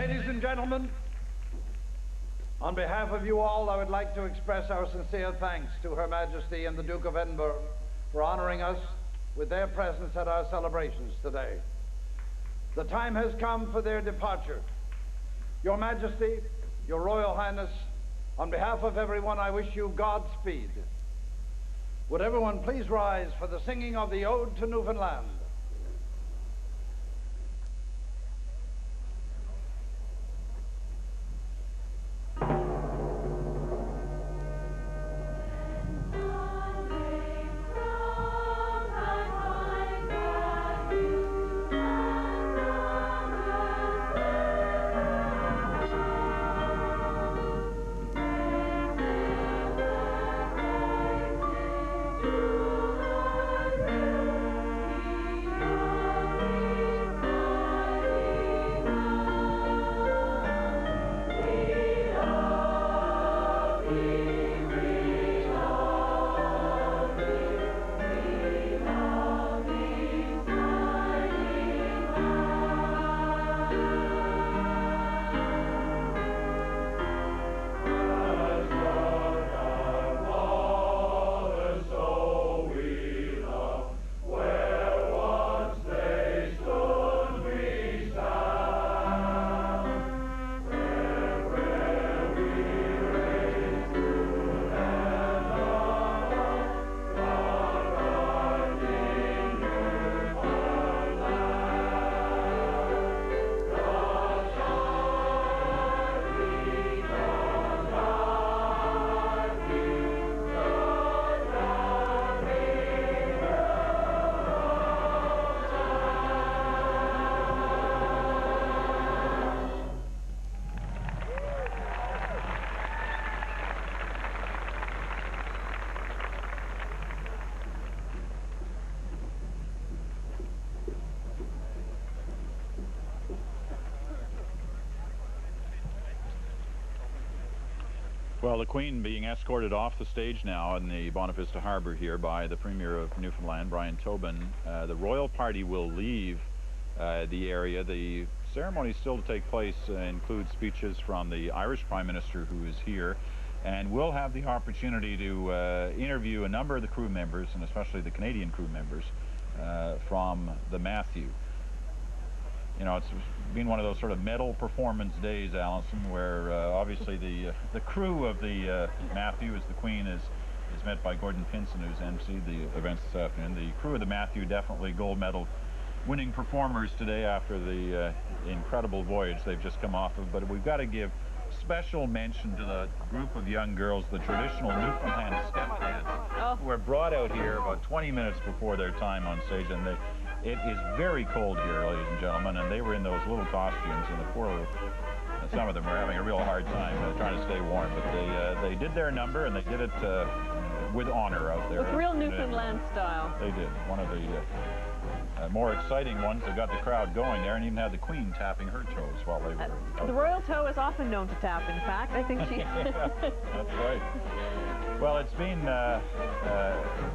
Ladies and gentlemen, on behalf of you all, I would like to express our sincere thanks to Her Majesty and the Duke of Edinburgh for honoring us with their presence at our celebrations today. The time has come for their departure. Your Majesty, Your Royal Highness, on behalf of everyone, I wish you Godspeed. Would everyone please rise for the singing of the Ode to Newfoundland? Well, the Queen being escorted off the stage now in the Bonavista Harbor here by the Premier of Newfoundland, Brian Tobin. The royal party will leave the area. The ceremony still to take place includes speeches from the Irish Prime Minister, who is here, and we'll have the opportunity to interview a number of the crew members, and especially the Canadian crew members, from the Matthew. You know, it's been one of those sort of medal performance days, Alison, where obviously the crew of the Matthew, as the Queen is met by Gordon Pinson, who's emceed the events this afternoon. The crew of the Matthew, definitely gold medal winning performers today after the incredible voyage they've just come off of. But we've got to give special mention to the group of young girls, the traditional Newfoundland step dance, who were brought out here about 20 minutes before their time on stage, and it is very cold here, ladies and gentlemen, and they were in those little costumes, and some of them were having a real hard time trying to stay warm, but they did their number, and they did it with honor out there. With real Newfoundland style. They did. One of the more exciting ones that got the crowd going there, and even had the Queen tapping her toes while they were the royal toe is often known to tap, in fact. I think she... Yeah, that's right. Well, it's been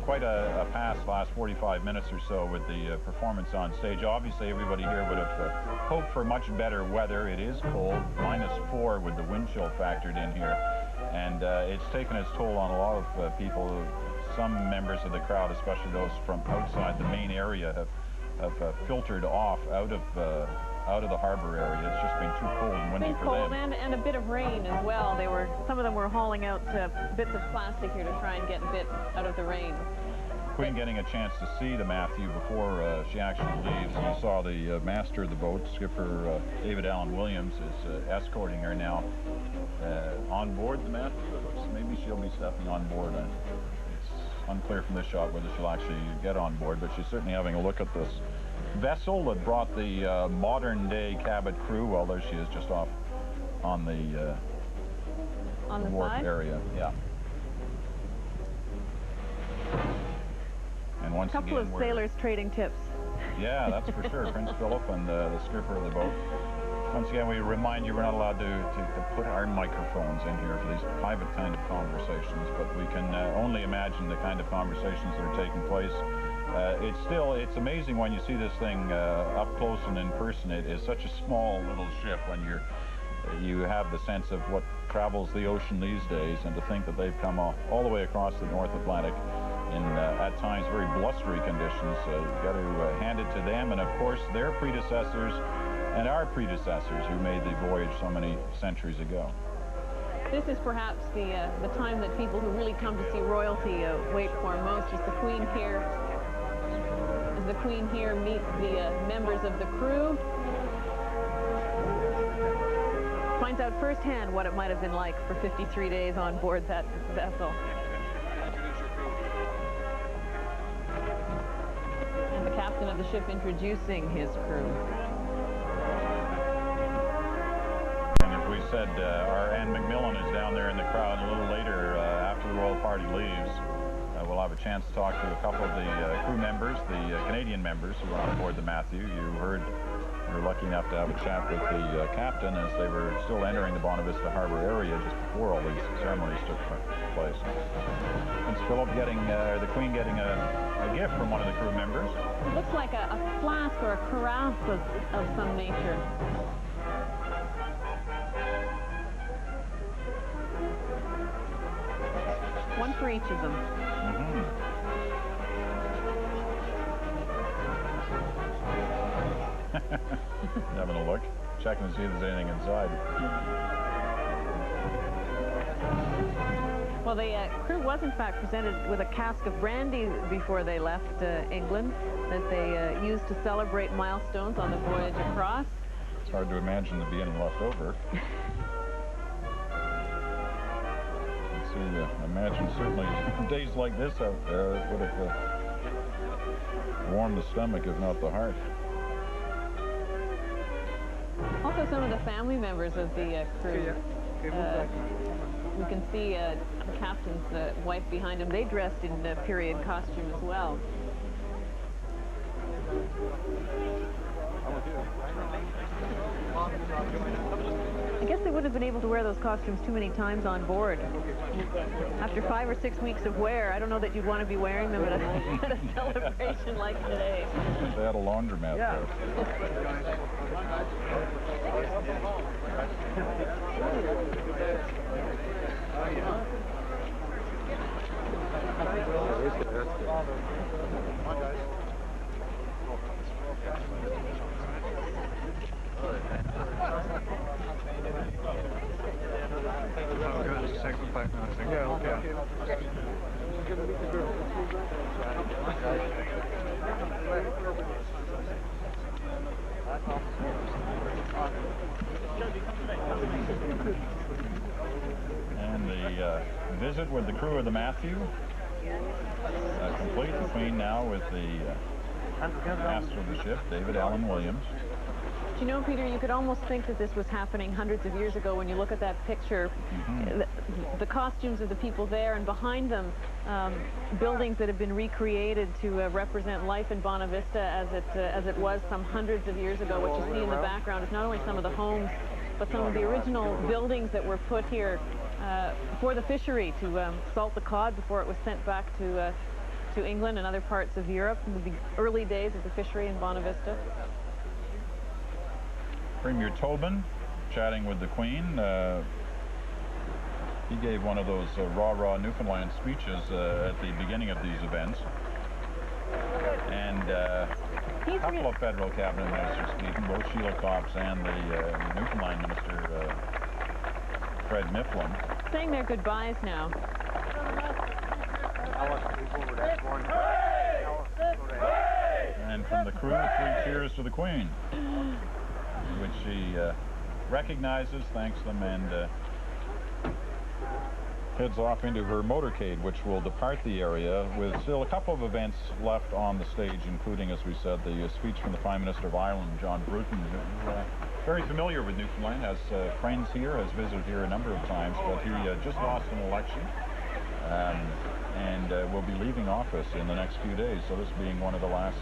quite a past last 45 minutes or so with the performance on stage. Obviously, everybody here would have hoped for much better weather. It is cold, -4 with the wind chill factored in here, and it's taken its toll on a lot of people. Some members of the crowd, especially those from outside the main area, have filtered off out of the harbor area. It's just been too cold and windy for them. And a bit of rain as well. Some of them were hauling out bits of plastic here to try and get a bit out of the rain. Queen getting a chance to see the Matthew before she actually leaves. You saw the master of the boat, skipper David Allen Williams, is escorting her now on board the Matthew. Maybe she'll be stepping on board. It's unclear from this shot whether she'll actually get on board, but she's certainly having a look at this vessel that brought the modern-day Cabot crew. Well, there she is, just off on the wharf area. Yeah. And once a couple again, of sailors trading tips. Yeah, that's for sure. Prince Philip and the skipper of the boat. Once again, we remind you we're not allowed to put our microphones in here for these private kind of conversations, but we can only imagine the kind of conversations that are taking place It's amazing when you see this thing up close and in person. It is such a small little ship when you have the sense of what travels the ocean these days, and to think that they've come all the way across the North Atlantic in at times very blustery conditions. You've got to hand it to them, and of course their predecessors and our predecessors who made the voyage so many centuries ago. This is perhaps the time that people who really come to see royalty wait for most, as the Queen here meets the members of the crew. Finds out firsthand what it might have been like for 53 days on board that vessel. And the captain of the ship introducing his crew. And as we said, our Anne Macmillan is down there in the crowd. A little later, after the royal party leaves, we'll have a chance to talk to a couple of the crew members, the Canadian members who were on board the Matthew. You heard we were lucky enough to have a chat with the captain as they were still entering the Bonavista Harbor area just before all these ceremonies took place. Prince Philip getting, the Queen getting a gift from one of the crew members. It looks like a flask or a carafe of some nature. One for each of them. Having a look, checking to see if there's anything inside. Well, the crew was in fact presented with a cask of brandy before they left England that they used to celebrate milestones on the voyage across. It's hard to imagine there being left over. Imagine certainly days like this out there, it would have warmed the stomach, if not the heart. Also, some of the family members of the crew. We can see the captain's wife behind him. They dressed in period costume as well. I guess they wouldn't have been able to wear those costumes too many times on board. After 5 or 6 weeks of wear, I don't know that you'd want to be wearing them at a celebration like today. They had a laundromat there. And the visit with the crew of the Matthew complete. The Queen now with the master of the ship, David Allen Williams. Do you know, Peter, you could almost think that this was happening hundreds of years ago when you look at that picture. The costumes of the people there, and behind them, buildings that have been recreated to represent life in Bonavista as it was some hundreds of years ago. What you see in the background is not only some of the homes, but some of the original buildings that were put here for the fishery to salt the cod before it was sent back to England and other parts of Europe in the early days of the fishery in Bonavista. Premier Tobin chatting with the Queen. He gave one of those rah-rah Newfoundland speeches at the beginning of these events. And a couple of federal cabinet ministers speaking, both Sheila Copps and the Newfoundland minister, Fred Mifflin. Saying their goodbyes now. And from the crew, 3 cheers to the Queen, which she recognizes, thanks them, and heads off into her motorcade, which will depart the area with still a couple of events left on the stage, including, as we said, the speech from the Prime Minister of Ireland, John Bruton, who very familiar with Newfoundland, has friends here, has visited here a number of times, but he just lost an election and will be leaving office in the next few days, so this being one of the last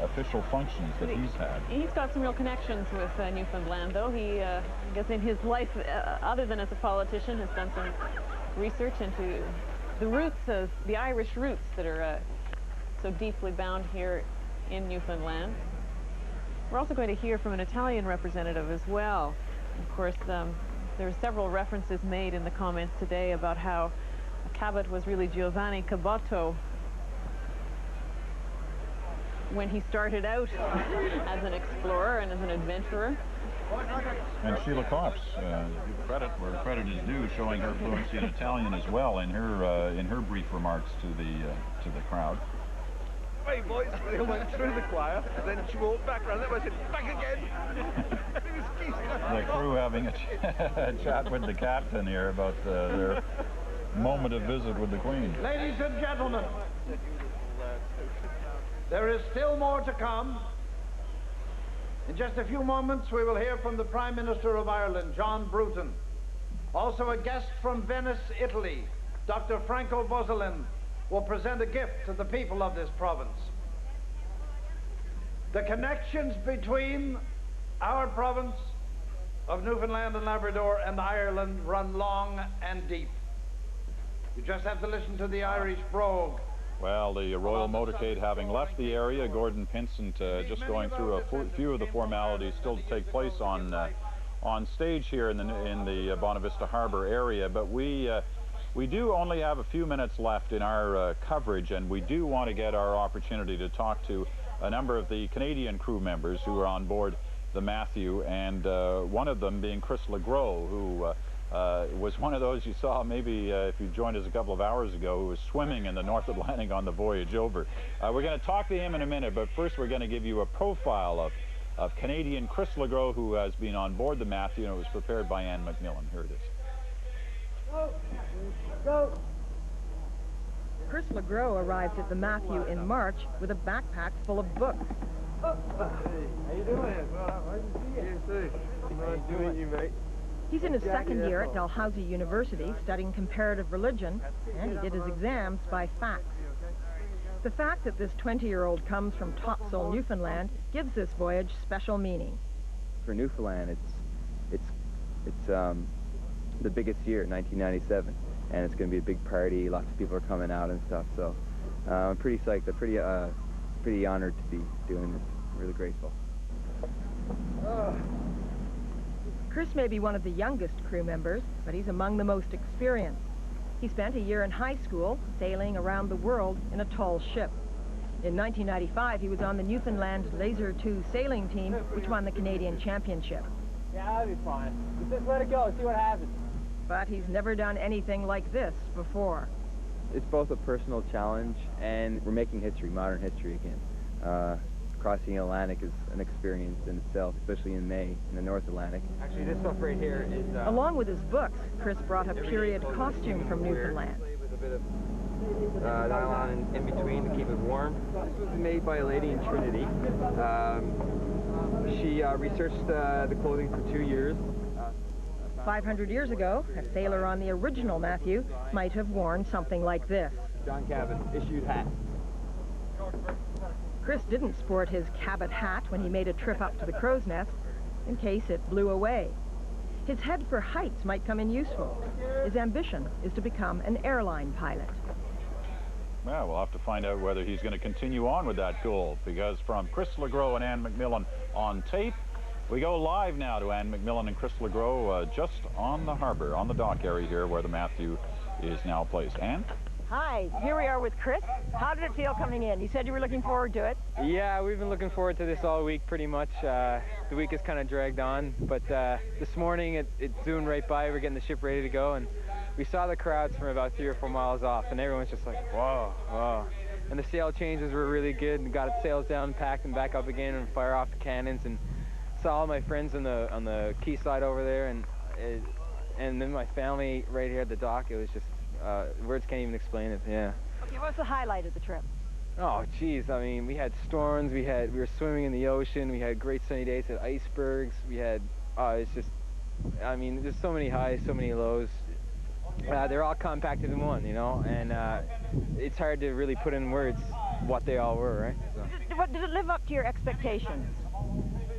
official functions that he's had. He's got some real connections with Newfoundland, though. He, I guess in his life, other than as a politician, has done some research into the roots of the Irish roots that are so deeply bound here in Newfoundland. We're also going to hear from an Italian representative as well. Of course, there are several references made in the comments today about how Cabot was really Giovanni Caboto when he started out as an explorer and as an adventurer. And Sheila Cox, give credit where credit is due, showing her fluency in Italian as well in her brief remarks to the crowd. Hey boys, they went through the choir, and then she walked back around, then I said, back again! The crew having a chat with the captain here about their moment of visit with the Queen. Ladies and gentlemen, there is still more to come. In just a few moments, we will hear from the Prime Minister of Ireland, John Bruton. Also a guest from Venice, Italy, Dr. Franco Bozzolin, will present a gift to the people of this province. The connections between our province of Newfoundland and Labrador and Ireland run long and deep. You just have to listen to the Irish brogue. Well, the Royal Motorcade having left the area, Gordon Pinsent just going through a few of the formalities still to take place on stage here in the Bonavista Harbor area. But we do only have a few minutes left in our coverage, and we do want to get our opportunity to talk to a number of the Canadian crew members who are on board the Matthew, and one of them being Chris LeGros, who was one of those you saw maybe if you joined us a couple of hours ago, who was swimming in the North Atlantic on the voyage over. We're going to talk to him in a minute, but first we're going to give you a profile of Canadian Chris LeGros, who has been on board the Matthew, and it was prepared by Anne McMillan. Here it is. Go. Chris LeGros arrived at the Matthew in March with a backpack full of books. Hey, how you doing? Nice to see you. You too. Nice to meet you, mate. He's in his second year at Dalhousie University studying comparative religion, and he did his exams by fax. The fact that this 20-year-old comes from Topsail, Newfoundland, gives this voyage special meaning. For Newfoundland, it's the biggest year, 1997, and it's going to be a big party. Lots of people are coming out and stuff, so I'm pretty psyched. I'm pretty honored to be doing this. I'm really grateful. Chris may be one of the youngest crew members, but he's among the most experienced. He spent a year in high school sailing around the world in a tall ship. In 1995, he was on the Newfoundland Laser 2 sailing team, which won the Canadian Championship. Yeah, that'll be fine. Just let it go, see what happens. But he's never done anything like this before. It's both a personal challenge, and we're making history, modern history again. Crossing the Atlantic is an experience in itself, especially in May in the North Atlantic. Actually, this stuff right here is... Along with his books, Chris brought a period costume from Newfoundland. With a bit of nylon in between to keep it warm. This was made by a lady in Trinity. She researched the clothing for 2 years. 500 years ago, a sailor on the original Matthew might have worn something like this. John Cabot issued hat. Chris didn't sport his Cabot hat when he made a trip up to the crow's nest, in case it blew away. His head for heights might come in useful. His ambition is to become an airline pilot. Well, we'll have to find out whether he's going to continue on with that goal, because from Chris LeGros and Anne McMillan on tape, we go live now to Anne McMillan and Chris LeGros just on the harbor, on the dock area here where the Matthew is now placed. Anne? Hi, here we are with Chris. How did it feel coming in? You said you were looking forward to it. Yeah, we've been looking forward to this all week pretty much. The week has kind of dragged on, but this morning it zoomed right by. We're getting the ship ready to go, and we saw the crowds from about 3 or 4 miles off, and everyone's just like, whoa, whoa. And the sail changes were really good, and got sails down, packed them back up again, and fire off the cannons, and saw all my friends on the quayside over there, and then my family right here at the dock. It was just, words can't even explain it, yeah. Okay, what's the highlight of the trip? Oh, geez, I mean, we had storms, we were swimming in the ocean, we had great sunny days at icebergs, we had, it's just, I mean, there's so many highs, so many lows. They're all compacted in one, you know, and it's hard to really put in words what they all were, right? So. Did it live up to your expectations?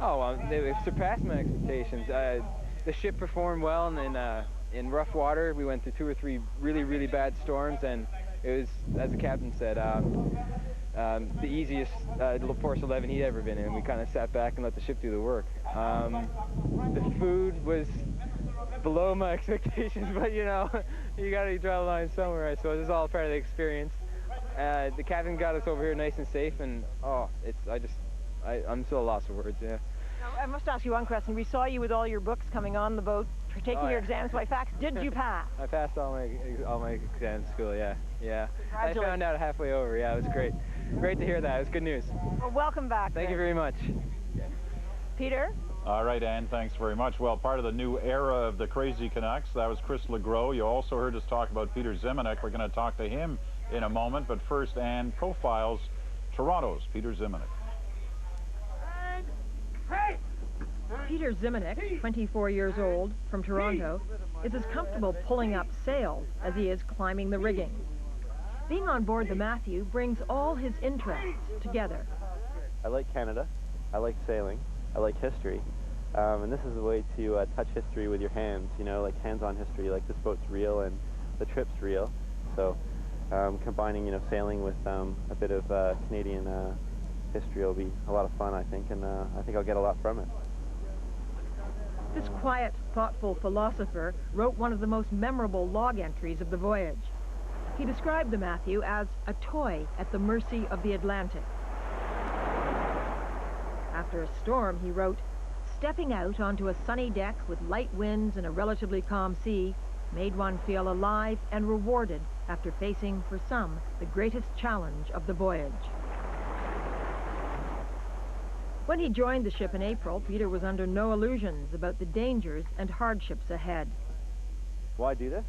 Oh, well, they surpassed my expectations. The ship performed well, and then in rough water, we went through 2 or 3 really, really bad storms, and it was, as the captain said, the easiest Force 11 he'd ever been in. We kind of sat back and let the ship do the work. The food was below my expectations, but you know, you gotta draw the line somewhere, I suppose. It's all part of the experience. The captain got us over here nice and safe, and oh, I'm still lost for words, yeah. Now, I must ask you one question. We saw you with all your books coming on the boat, taking your exams by fax. Did you pass? I passed all my exams in school, yeah. I found out halfway over, yeah, it was great. Great to hear that, it was good news. Well, welcome back. Thank you very much. Peter? All right, Anne, thanks very much. Well, part of the new era of the Crazy Canucks, that was Chris LeGros. You also heard us talk about Peter Ziminick. We're going to talk to him in a moment, but first, Anne profiles Toronto's Peter Ziminick. Peter Ziminick, 24 years old, from Toronto, is as comfortable pulling up sails as he is climbing the rigging. Being on board the Matthew brings all his interests together. I like Canada, I like sailing, I like history, and this is a way to touch history with your hands, you know, like hands-on history, like this boat's real and the trip's real. So combining, you know, sailing with a bit of Canadian history will be a lot of fun, I think, and I think I'll get a lot from it. This quiet, thoughtful philosopher wrote one of the most memorable log entries of the voyage. He described the Matthew as a toy at the mercy of the Atlantic. After a storm, he wrote, "Stepping out onto a sunny deck with light winds and a relatively calm sea made one feel alive and rewarded after facing, for some, the greatest challenge of the voyage." When he joined the ship in April, Peter was under no illusions about the dangers and hardships ahead. Why do this?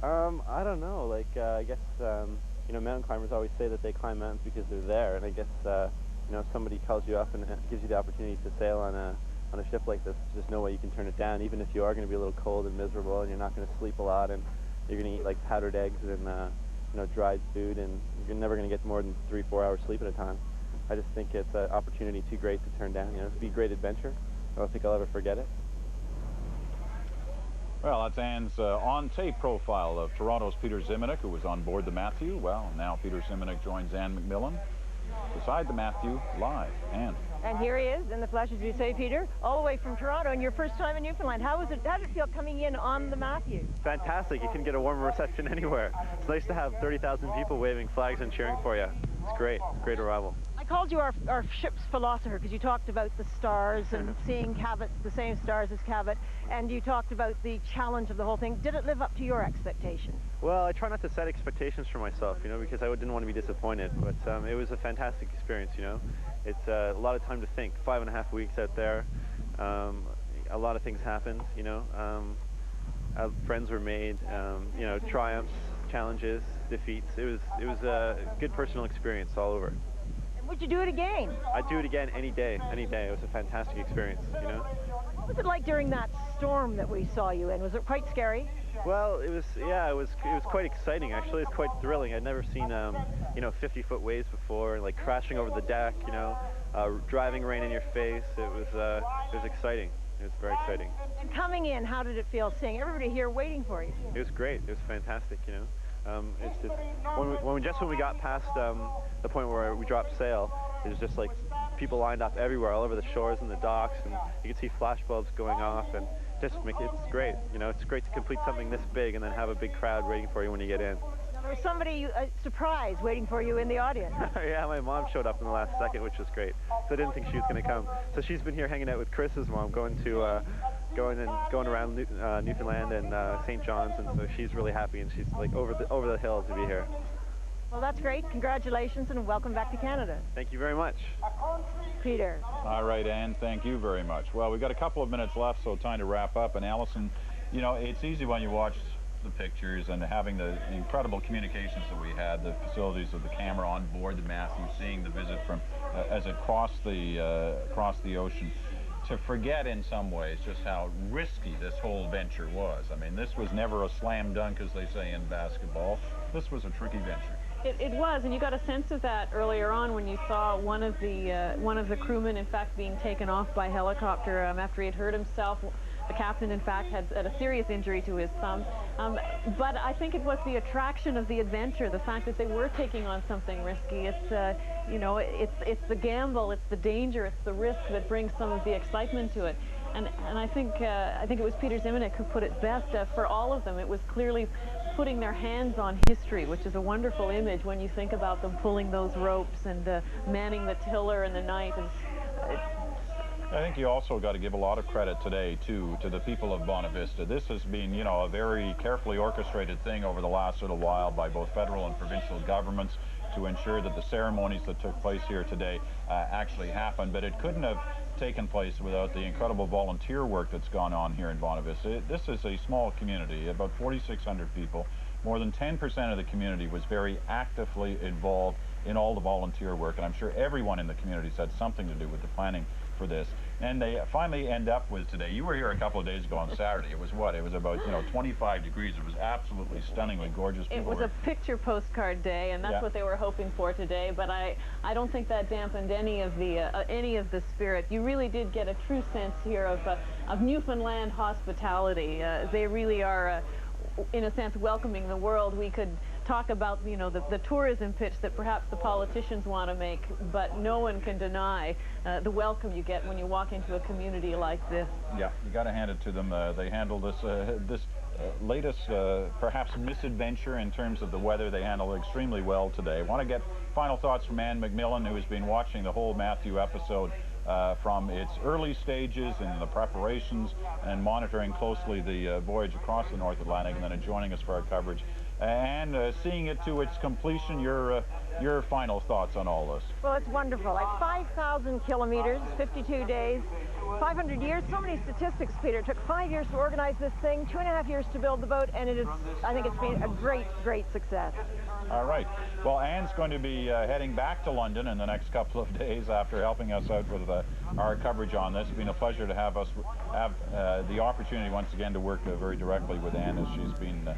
I don't know, like, I guess, you know, mountain climbers always say that they climb mountains because they're there, and I guess, you know, if somebody calls you up and gives you the opportunity to sail on a ship like this, there's just no way you can turn it down, even if you are going to be a little cold and miserable, and you're not going to sleep a lot, and you're going to eat, like, powdered eggs and, you know, dried food, and you're never going to get more than 3-4 hours sleep at a time. I just think it's an opportunity too great to turn down. You know, it'd be a great adventure. I don't think I'll ever forget it. Well, that's Anne's on-tape profile of Toronto's Peter Ziminick, who was on board the Matthew. Well, now Peter Ziminick joins Anne McMillan beside the Matthew live. Anne. And here he is in the flesh, as you say, Peter, all the way from Toronto, and your first time in Newfoundland. How did it feel coming in on the Matthew? Fantastic. You can get a warmer reception anywhere. It's nice to have 30,000 people waving flags and cheering for you. It's great. Great arrival. I called you our ship's philosopher because you talked about the stars and seeing Cabot, the same stars as Cabot, and you talked about the challenge of the whole thing. Did it live up to your expectations? Well, I try not to set expectations for myself, you know, because I didn't want to be disappointed, but it was a fantastic experience, you know. It's a lot of time to think. 5.5 weeks out there, a lot of things happened, you know. Friends were made, you know, triumphs, challenges, defeats. It was a good personal experience all over. Would you do it again? I'd do it again any day, any day. It was a fantastic experience, you know. What was it like during that storm that we saw you in? Was it quite scary? Well, it was quite exciting, actually. It was quite thrilling. I'd never seen, you know, 50-foot waves before, like crashing over the deck, you know, driving rain in your face. It was exciting. It was very exciting. And coming in, how did it feel seeing everybody here waiting for you? It was great. It was fantastic, you know. It's just when we got past the point where we dropped sail, it was just like people lined up everywhere, all over the shores and the docks, and you could see flash bulbs going off, and it's great. You know, it's great to complete something this big and then have a big crowd waiting for you when you get in. Now, there was somebody, surprise, waiting for you in the audience. Yeah, my mom showed up in the last second, which was great. So I didn't think she was going to come. So she's been here hanging out with Chris's mom, going around Newfoundland and St. John's, and so she's really happy, and she's like over the hill to be here. Well, that's great. Congratulations, and welcome back to Canada. Thank you very much. Peter. All right, Anne, thank you very much. Well, we've got a couple of minutes left, so time to wrap up. And Allison, you know, it's easy when you watch the pictures and having the incredible communications that we had, the facilities of the camera on board the Matthew, seeing the visit from as it crossed the ocean, to forget in some ways just how risky this whole venture was. I mean, this was never a slam dunk, as they say in basketball. This was a tricky venture. It was, and you got a sense of that earlier on when you saw one of the crewmen, in fact, being taken off by helicopter after he had hurt himself. The captain, in fact, had a serious injury to his thumb. But I think it was the attraction of the adventure, the fact that they were taking on something risky. It's, you know, it's the gamble, it's the danger, it's the risk that brings some of the excitement to it. And I think it was Peter Ziminick who put it best. For all of them, it was clearly putting their hands on history, which is a wonderful image when you think about them pulling those ropes and manning the tiller in the night. I think you also got to give a lot of credit today, too, to the people of Bonavista. This has been, you know, a very carefully orchestrated thing over the last little while by both federal and provincial governments to ensure that the ceremonies that took place here today actually happened. But it couldn't have taken place without the incredible volunteer work that's gone on here in Bonavista. This is a small community, about 4,600 people. More than 10% of the community was very actively involved in all the volunteer work, and I'm sure everyone in the community had something to do with the planning for this. And they finally end up with today. You were here a couple of days ago on Saturday. It was what? It was about, you know, 25 degrees. It was absolutely stunningly gorgeous. It was a picture postcard day, and that's what they were hoping for today. But I don't think that dampened any of the spirit. You really did get a true sense here of Newfoundland hospitality. They really are, in a sense, welcoming the world. We could talk about, you know, the tourism pitch that perhaps the politicians want to make, but no one can deny the welcome you get when you walk into a community like this. Yeah, you got to hand it to them. They handled this latest, perhaps misadventure in terms of the weather. They handled it extremely well today. I want to get final thoughts from Anne McMillan, who has been watching the whole Matthew episode from its early stages in the preparations and monitoring closely the voyage across the North Atlantic, and then joining us for our coverage and seeing it to its completion. Your final thoughts on all this? Well, it's wonderful. Like 5,000 kilometers, 52 days, 500 years. So many statistics, Peter. It took 5 years to organize this thing, 2.5 years to build the boat, and I think it's been a great, great success. All right. Well, Anne's going to be heading back to London in the next couple of days after helping us out with our coverage on this. It's been a pleasure to have the opportunity once again to work very directly with Anne as she's been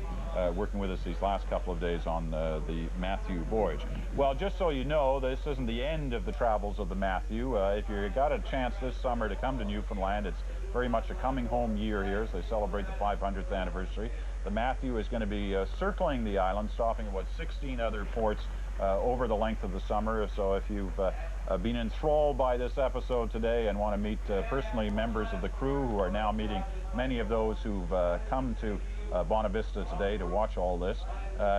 working with us these last couple of days on the Matthew voyage. Well, just so you know, this isn't the end of the travels of the Matthew. If you got a chance this summer to come to Newfoundland, it's very much a coming home year here as they celebrate the 500th anniversary. The Matthew is going to be circling the island, stopping at, 16 other ports over the length of the summer. So if you've been enthralled by this episode today and want to meet personally members of the crew who are now meeting many of those who've come to Bonavista today to watch all this,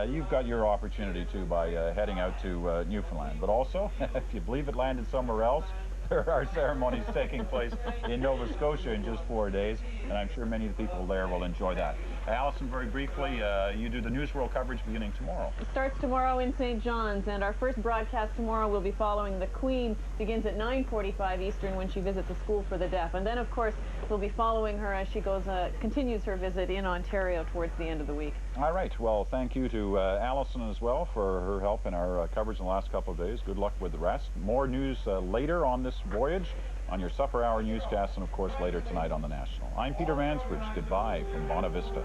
you've got your opportunity too by heading out to Newfoundland. But also, if you believe it landed somewhere else, there are ceremonies taking place in Nova Scotia in just 4 days, and I'm sure many of the people there will enjoy that. Allison, very briefly, you do the News World coverage beginning tomorrow. It starts tomorrow in St. John's, and our first broadcast tomorrow will be following the Queen. Begins at 9:45 Eastern when she visits a school for the deaf. And then, of course, we'll be following her as she goes, continues her visit in Ontario towards the end of the week. All right. Well, thank you to Allison as well for her help in our coverage in the last couple of days. Good luck with the rest. More news later on this voyage on your Supper Hour newscast, and of course later tonight on the National. I'm Peter Mansbridge. Goodbye from Bonavista.